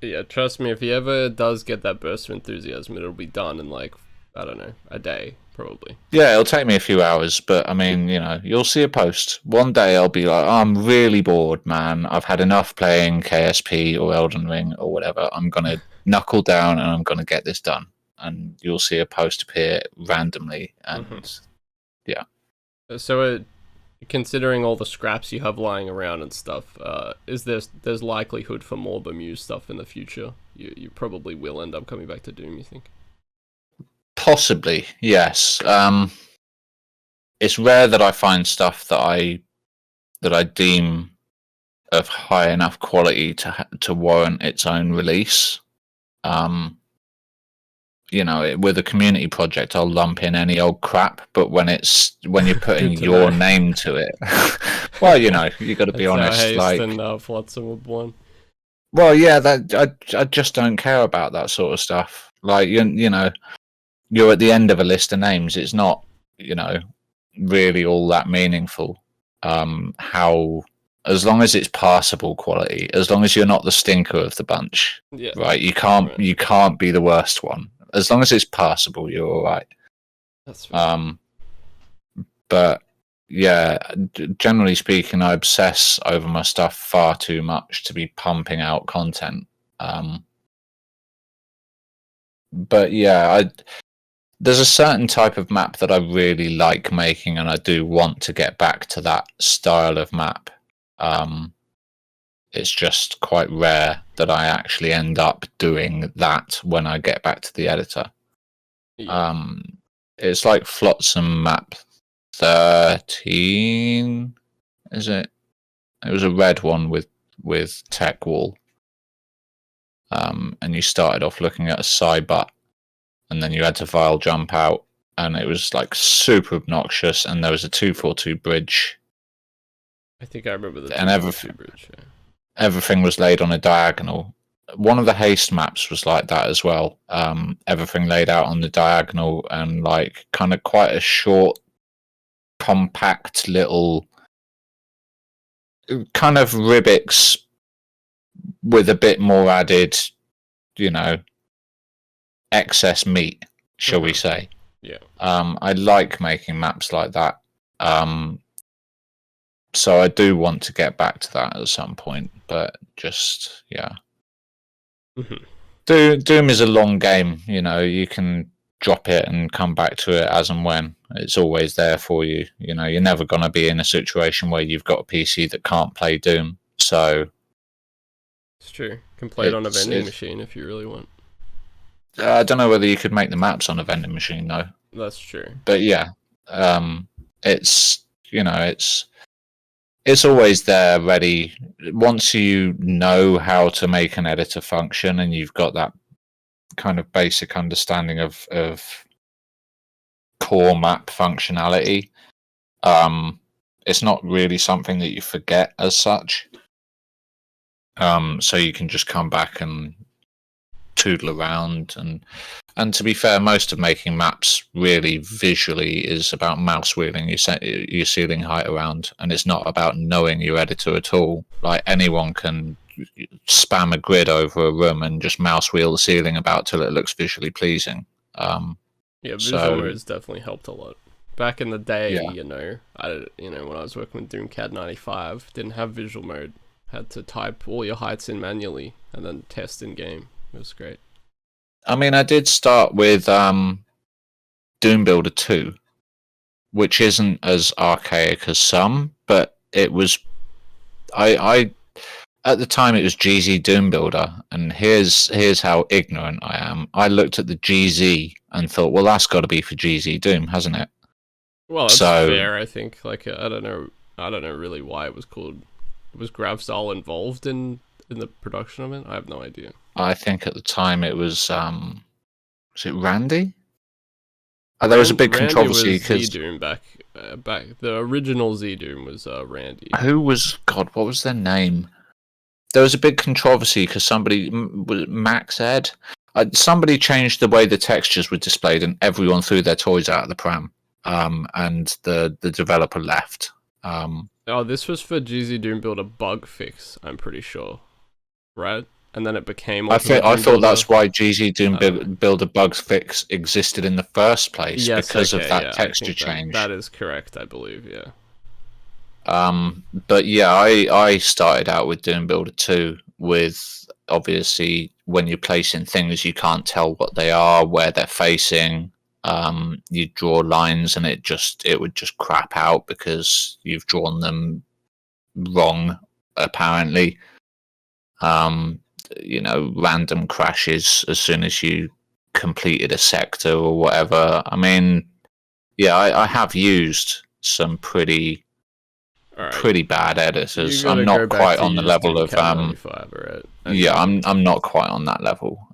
Yeah, trust me, if he ever does get that burst of enthusiasm, it'll be done in like, I don't know, a day, probably. Yeah, it'll take me a few hours, but I mean, you'll see a post. One day I'll be like, I'm really bored, man. I've had enough playing KSP or Elden Ring or whatever. I'm going to knuckle down and I'm going to get this done. And you'll see a post appear randomly, and yeah. So, considering all the scraps you have lying around and stuff, there's likelihood for more Bemused stuff in the future? You probably will end up coming back to Doom, you think? Possibly, yes. It's rare that I find stuff that I deem of high enough quality to warrant its own release. With a community project, I'll lump in any old crap, but when you're putting your name to it, well, you got to be honest. Haste like, and Flotsam were born. Well, yeah, I just don't care about that sort of stuff. Like, you're at the end of a list of names. It's not, really all that meaningful. As long as it's passable quality, as long as you're not the stinker of the bunch, right? You can't be the worst one. As long as it's passable, you're all right. That's right. But yeah, generally speaking, I obsess over my stuff far too much to be pumping out content. But yeah, there's a certain type of map that I really like making, and I do want to get back to that style of map. It's just quite rare that I actually end up doing that when I get back to the editor. Yeah. It's like Flotsam map 13, is it? It was a red one with tech wall. And you started off looking at a side butt, and then you had to vile jump out, and it was like super obnoxious, and there was a 242 bridge. I think I remember the 242 bridge. Yeah. Everything was laid on a diagonal. One of the Haste maps was like that as well. Everything laid out on the diagonal, and like kind of quite a short, compact little kind of Rubik's with a bit more added, excess meat, shall we say. Yeah. I like making maps like that. So I do want to get back to that at some point, but just, yeah. Doom is a long game, you can drop it and come back to it as and when. It's always there for you. You're never going to be in a situation where you've got a PC that can't play Doom, so... It's true. You can play it on a vending machine if you really want. I don't know whether you could make the maps on a vending machine, though. That's true. But yeah, it's always there, ready. Once you know how to make an editor function and you've got that kind of basic understanding of core map functionality, it's not really something that you forget as such. So you can just come back and toodle around, and to be fair, most of making maps really visually is about mouse wheeling your ceiling height around, and it's not about knowing your editor at all. Like, anyone can spam a grid over a room and just mouse wheel the ceiling about till it looks visually pleasing. Yeah, visual mode's definitely helped a lot. Back in the day, when I was working with Doom CAD 95, didn't have visual mode. had to type all your heights in manually and then test in game. It was great. I mean, I did start with Doom Builder 2, which isn't as archaic as some, but it was. I at the time it was GZ Doom Builder, and here's how ignorant I am. I looked at the GZ and thought, well, that's got to be for GZ Doom, hasn't it? Well, that's So, fair, I think. Like, I don't know really why it was called. Was GravStyle involved in the production of it? I have no idea. I think at the time it was it Randy? There was a big controversy because Z Doom back. The original Z Doom was Randy. Who was God? What was their name? There was a big controversy because somebody, Max Ed, somebody changed the way the textures were displayed, and everyone threw their toys out of the pram. And the developer left. Oh, this was for GZ Doom Builder bug fix, I'm pretty sure, right? And then it became. I thought that's why GZ Doom Builder bug fix existed in the first place, because of that texture change. That is correct, I believe. Yeah. But yeah, I started out with Doom Builder 2 with, obviously, when you're placing things, you can't tell what they are, where they're facing. You draw lines and it would just crap out because you've drawn them wrong, apparently. Random crashes as soon as you completed a sector or whatever. I mean, yeah, I have used some pretty bad editors. I'm not quite on the level of yeah, I'm not quite on that level.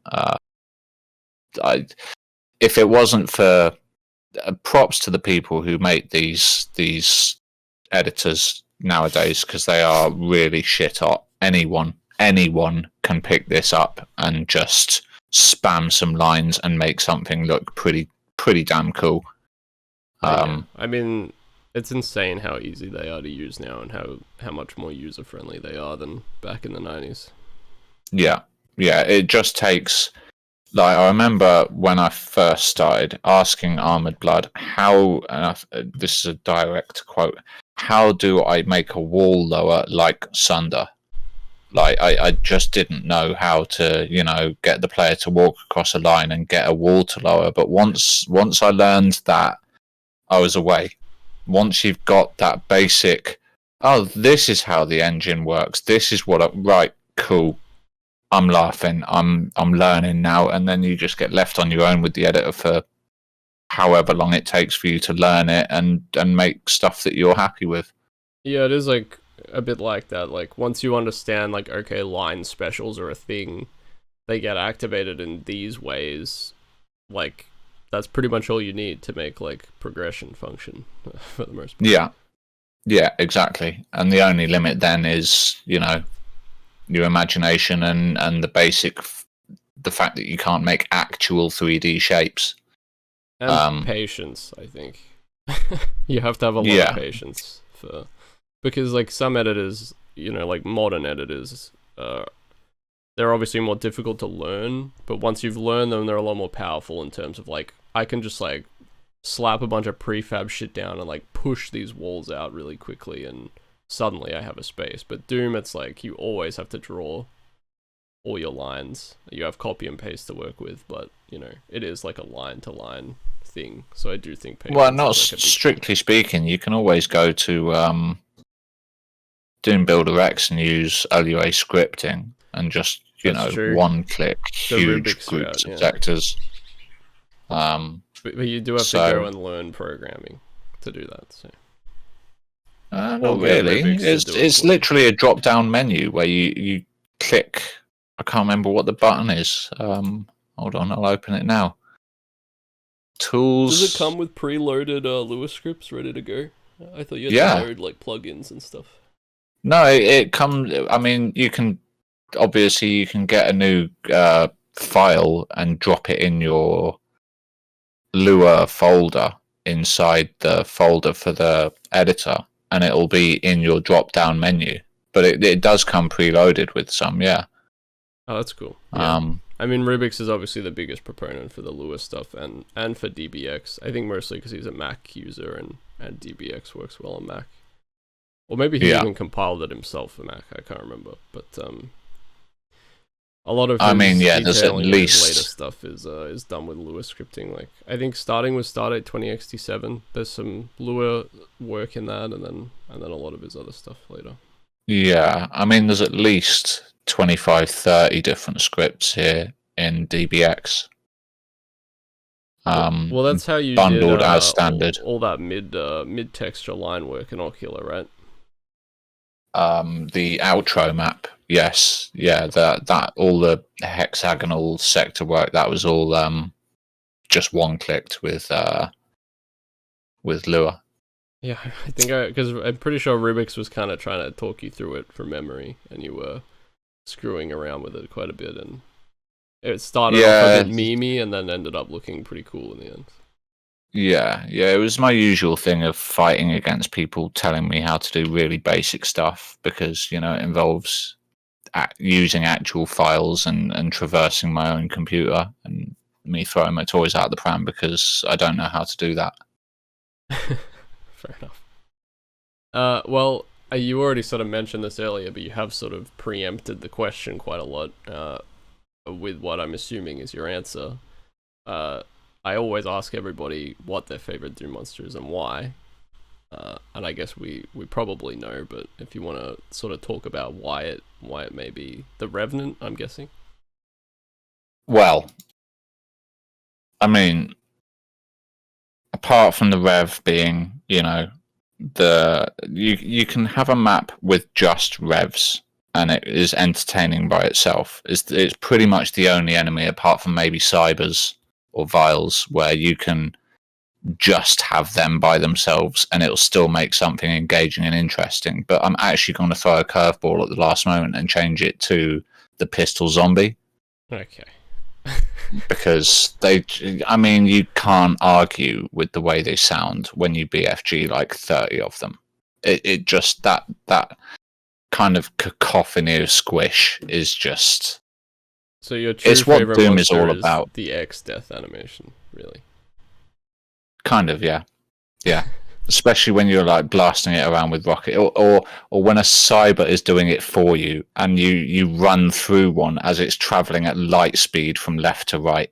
If it wasn't for props to the people who make these editors nowadays, because they are really shit hot. Anyone can pick this up and just spam some lines and make something look pretty damn cool. I mean, it's insane how easy they are to use now, and how much more user friendly they are than back in the 90s. Yeah, it just takes. Like, I remember when I first started asking Armored Blood, this is a direct quote, how do I make a wall lower like Sunder? Like, I just didn't know how to, get the player to walk across a line and get a wall to lower. But once I learned that, I was away. Once you've got that basic, this is how the engine works, this is right, cool. I'm laughing. I'm learning now, and then you just get left on your own with the editor for however long it takes for you to learn it and make stuff that you're happy with. Yeah, it is like a bit like that. Like, once you understand, like, okay, line specials are a thing, they get activated in these ways. Like, that's pretty much all you need to make like progression function for the most part. Yeah, exactly. And the only limit then is your imagination and the fact that you can't make actual 3D shapes. And patience, I think. You have to have a lot of patience because like some editors, like modern editors, they're obviously more difficult to learn, but once you've learned them, they're a lot more powerful in terms of like, I can just like slap a bunch of prefab shit down and like push these walls out really quickly, and suddenly I have a space. But Doom, it's like you always have to draw all your lines. You have copy and paste to work with, but it is like a line to line thing. So I do think patience. Well, not strictly speaking, you can always go to Doom Builder X and use LUA scripting and just one click huge groups of sectors. But you do have to go and learn programming to do that. So. Not really. It's literally a drop-down menu where you click. I can't remember what the button is. Hold on, I'll open it now. Tools. Does it come with preloaded Lua scripts ready to go? I thought you had to load like plugins and stuff. No, it comes. I mean, you can get a new file and drop it in your Lua folder inside the folder for the editor, and it'll be in your drop-down menu. But it does come preloaded with some, yeah. Oh, that's cool. Yeah. I mean, Rubik's is obviously the biggest proponent for the Lua stuff and for DBX. I think mostly because he's a Mac user and DBX works well on Mac. or maybe he Yeah. even compiled it himself for Mac. I can't remember, but a lot of I mean, his yeah, there's at detailing in his later least stuff is done with Lua scripting. Like I think starting with Stardate 20XT7, there's some Lua work in that, and then a lot of his other stuff later. yeah. I mean, there's at least 25, 30 different scripts here in DBX. Well, that's how you did Bundled as standard. all that mid texture line work in Oculo, right? The outro map, yes, yeah, that all the hexagonal sector work, that was all just one clicked with Lua. Yeah, I think because I'm pretty sure Rubik's was kind of trying to talk you through it from memory, and you were screwing around with it quite a bit, and it started off a bit memey, and then ended up looking pretty cool in the end. Yeah, it was my usual thing of fighting against people telling me how to do really basic stuff because, it involves using actual files and traversing my own computer, and me throwing my toys out the pram because I don't know how to do that. Fair enough. Well, you already sort of mentioned this earlier, but you have sort of preempted the question quite a lot with what I'm assuming is your answer. I always ask everybody what their favorite Doom monster is and why. And I guess we probably know, but if you want to sort of talk about why it may be the Revenant, I'm guessing. Well, I mean, apart from the Rev being, you can have a map with just Revs, and it is entertaining by itself. It's pretty much the only enemy, apart from maybe Cybers or Vials, where you can just have them by themselves and it'll still make something engaging and interesting. But I'm actually going to throw a curveball at the last moment and change it to the Pistol Zombie. Okay. Because you can't argue with the way they sound when you BFG like 30 of them. It just, that kind of cacophony of squish is just... So your true it's what favorite Doom monster is all about. The X death animation, really. Kind of, yeah. Yeah. Especially when you're like blasting it around with rocket, or when a cyber is doing it for you and you run through one as it's traveling at light speed from left to right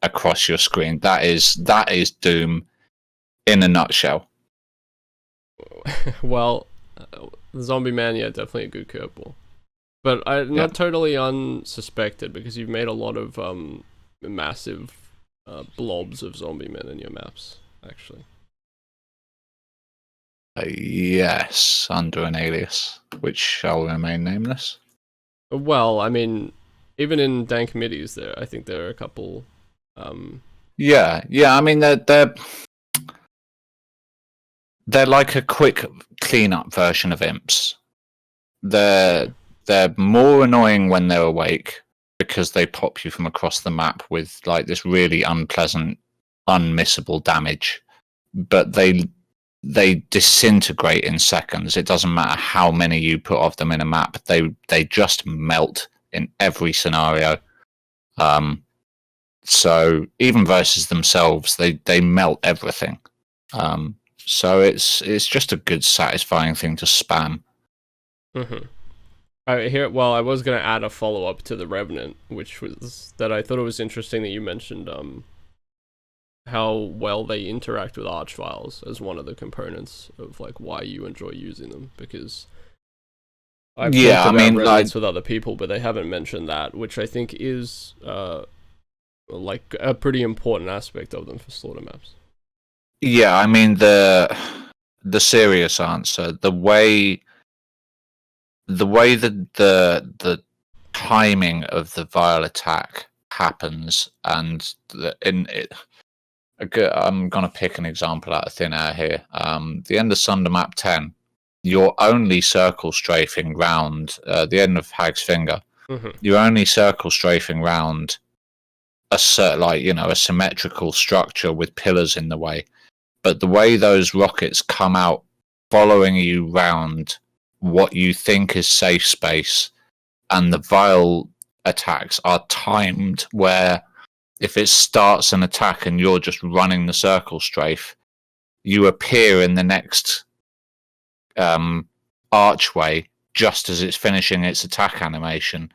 across your screen. That is Doom in a nutshell. Well, Zombie Man, yeah, definitely a good curveball. But not totally unsuspected, because you've made a lot of massive blobs of zombie men in your maps, actually. Yes, under an alias, which shall remain nameless. Well, I mean, even in Dank Midis, I think there are a couple. Yeah. I mean, they're like a quick cleanup version of imps. They're more annoying when they're awake because they pop you from across the map with like this really unpleasant, unmissable damage. But they disintegrate in seconds. It doesn't matter how many you put of them in a map. They just melt in every scenario. So even versus themselves, they melt everything. So it's just a good, satisfying thing to spam. Mm-hmm. I was going to add a follow-up to the Revenant, which was that I thought it was interesting that you mentioned how well they interact with arch files as one of the components of like why you enjoy using them, because I've talked about Revenants with other people, but they haven't mentioned that, which I think is like a pretty important aspect of them for slaughter maps. Yeah, I mean the serious answer, the way that the timing of the vial attack happens, and I'm going to pick an example out of thin air here. The end of Sunder map 10, you're only circle strafing round the end of Hag's Finger. Mm-hmm. You're only circle strafing round a symmetrical structure with pillars in the way. But the way those rockets come out following you round what you think is safe space, and the vial attacks are timed where if it starts an attack and you're just running the circle strafe, you appear in the next archway just as it's finishing its attack animation,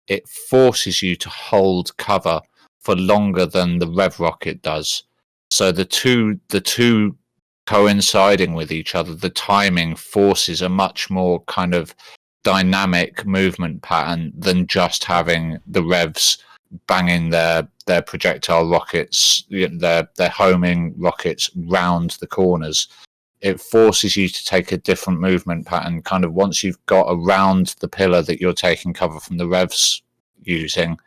it forces you to hold cover for longer than the rev rocket does. So the two coinciding with each other, the timing forces a much more kind of dynamic movement pattern than just having the revs banging their projectile rockets, their homing rockets round the corners. It forces you to take a different movement pattern. Kind of once you've got around the pillar that you're taking cover from the revs using,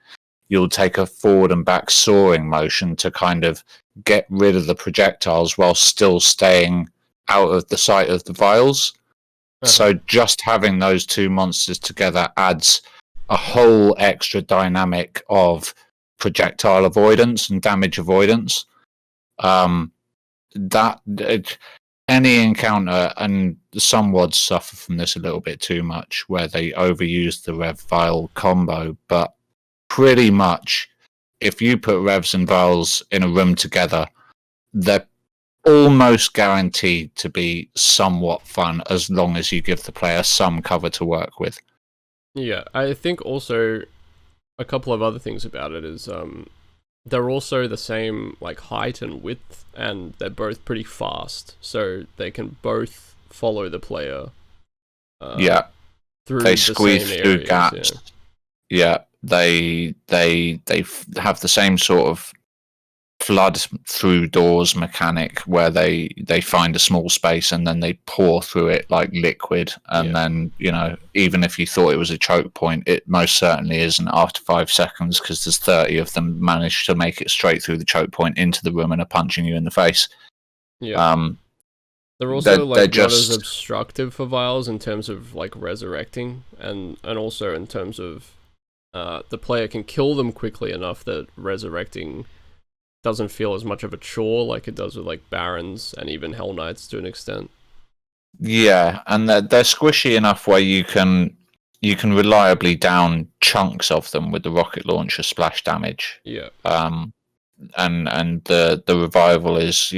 you'll take a forward and back soaring motion to kind of get rid of the projectiles while still staying out of the sight of the vials. So just having those two monsters together adds a whole extra dynamic of projectile avoidance and damage avoidance. Any encounter, and some WODs suffer from this a little bit too much, where they overuse the Rev Vial combo, but pretty much if you put Revs and Vials in a room together, they're almost guaranteed to be somewhat fun as long as you give the player some cover to work with. Yeah, I think also a couple of other things about it is they're also the same like height and width, and they're both pretty fast, so they can both follow the player. Through they the squeeze same through areas, gaps. Yeah, they have the same sort of flood through doors mechanic where they find a small space and then they pour through it like liquid, and then even if you thought it was a choke point, it most certainly isn't after 5 seconds, because there's 30 of them managed to make it straight through the choke point into the room and are punching you in the face. They're also not as obstructive for vials in terms of like resurrecting, and also in terms of the player can kill them quickly enough that resurrecting doesn't feel as much of a chore like it does with like Barons and even Hell Knights to an extent. Yeah, and they're squishy enough where you can reliably down chunks of them with the rocket launcher splash damage. Yeah. And the revival is,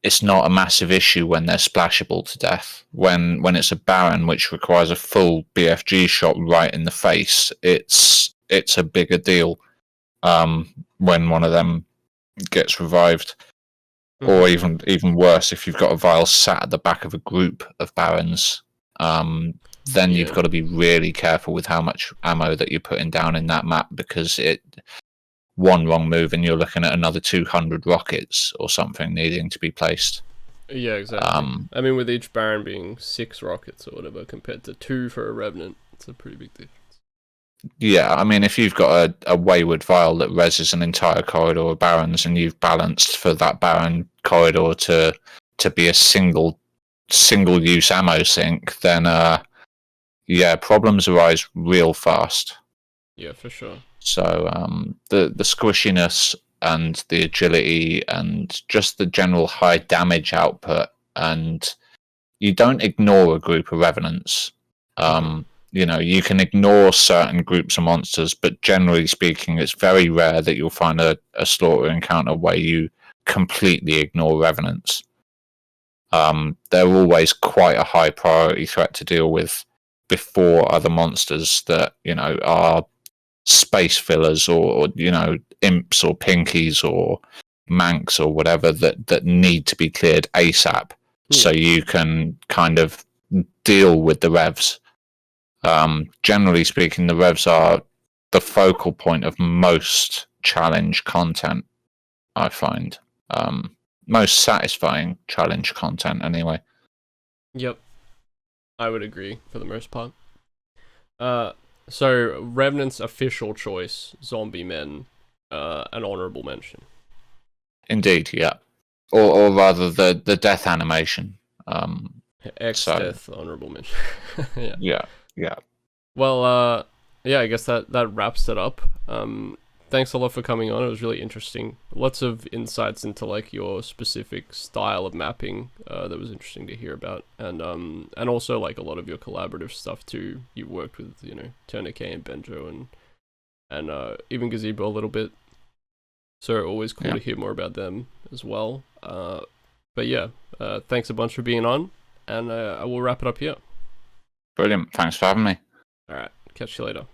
it's not a massive issue when they're splashable to death. When it's a Baron which requires a full BFG shot right in the face, it's a bigger deal. When one of them gets revived, or even worse, if you've got a vial sat at the back of a group of Barons, then you've got to be really careful with how much ammo that you're putting down in that map, because one wrong move and you're looking at another 200 rockets or something needing to be placed. Yeah, exactly. I mean, with each Baron being 6 rockets or whatever compared to 2 for a Revenant, it's a pretty big difference. Yeah, I mean, if you've got a wayward vial that reses an entire corridor of Barons, and you've balanced for that Baron corridor to be a single use ammo sink, then problems arise real fast. Yeah, for sure. So the squishiness and the agility and just the general high damage output, and you don't ignore a group of revenants. You can ignore certain groups of monsters, but generally speaking, it's very rare that you'll find a slaughter encounter where you completely ignore revenants. They're always quite a high priority threat to deal with before other monsters that are space fillers, or imps or pinkies or manx or whatever that need to be cleared ASAP, so you can kind of deal with the revs. Generally speaking, the revs are the focal point of most challenge content, I find. Most satisfying challenge content, anyway. Yep. I would agree, for the most part. So, Revenant's official choice, Zombie Men, an honourable mention. Indeed, yeah. Or rather, the death animation. Death honourable mention. Yeah. Well, I guess that wraps it up. Thanks a lot for coming on. It was really interesting. Lots of insights into like your specific style of mapping that was interesting to hear about, and also like a lot of your collaborative stuff too. You worked with Tourniquet and Benjo and even Gazebo a little bit. So always cool to hear more about them as well. But yeah, thanks a bunch for being on. and I will wrap it up here. Brilliant. Thanks for having me. All right, catch you later.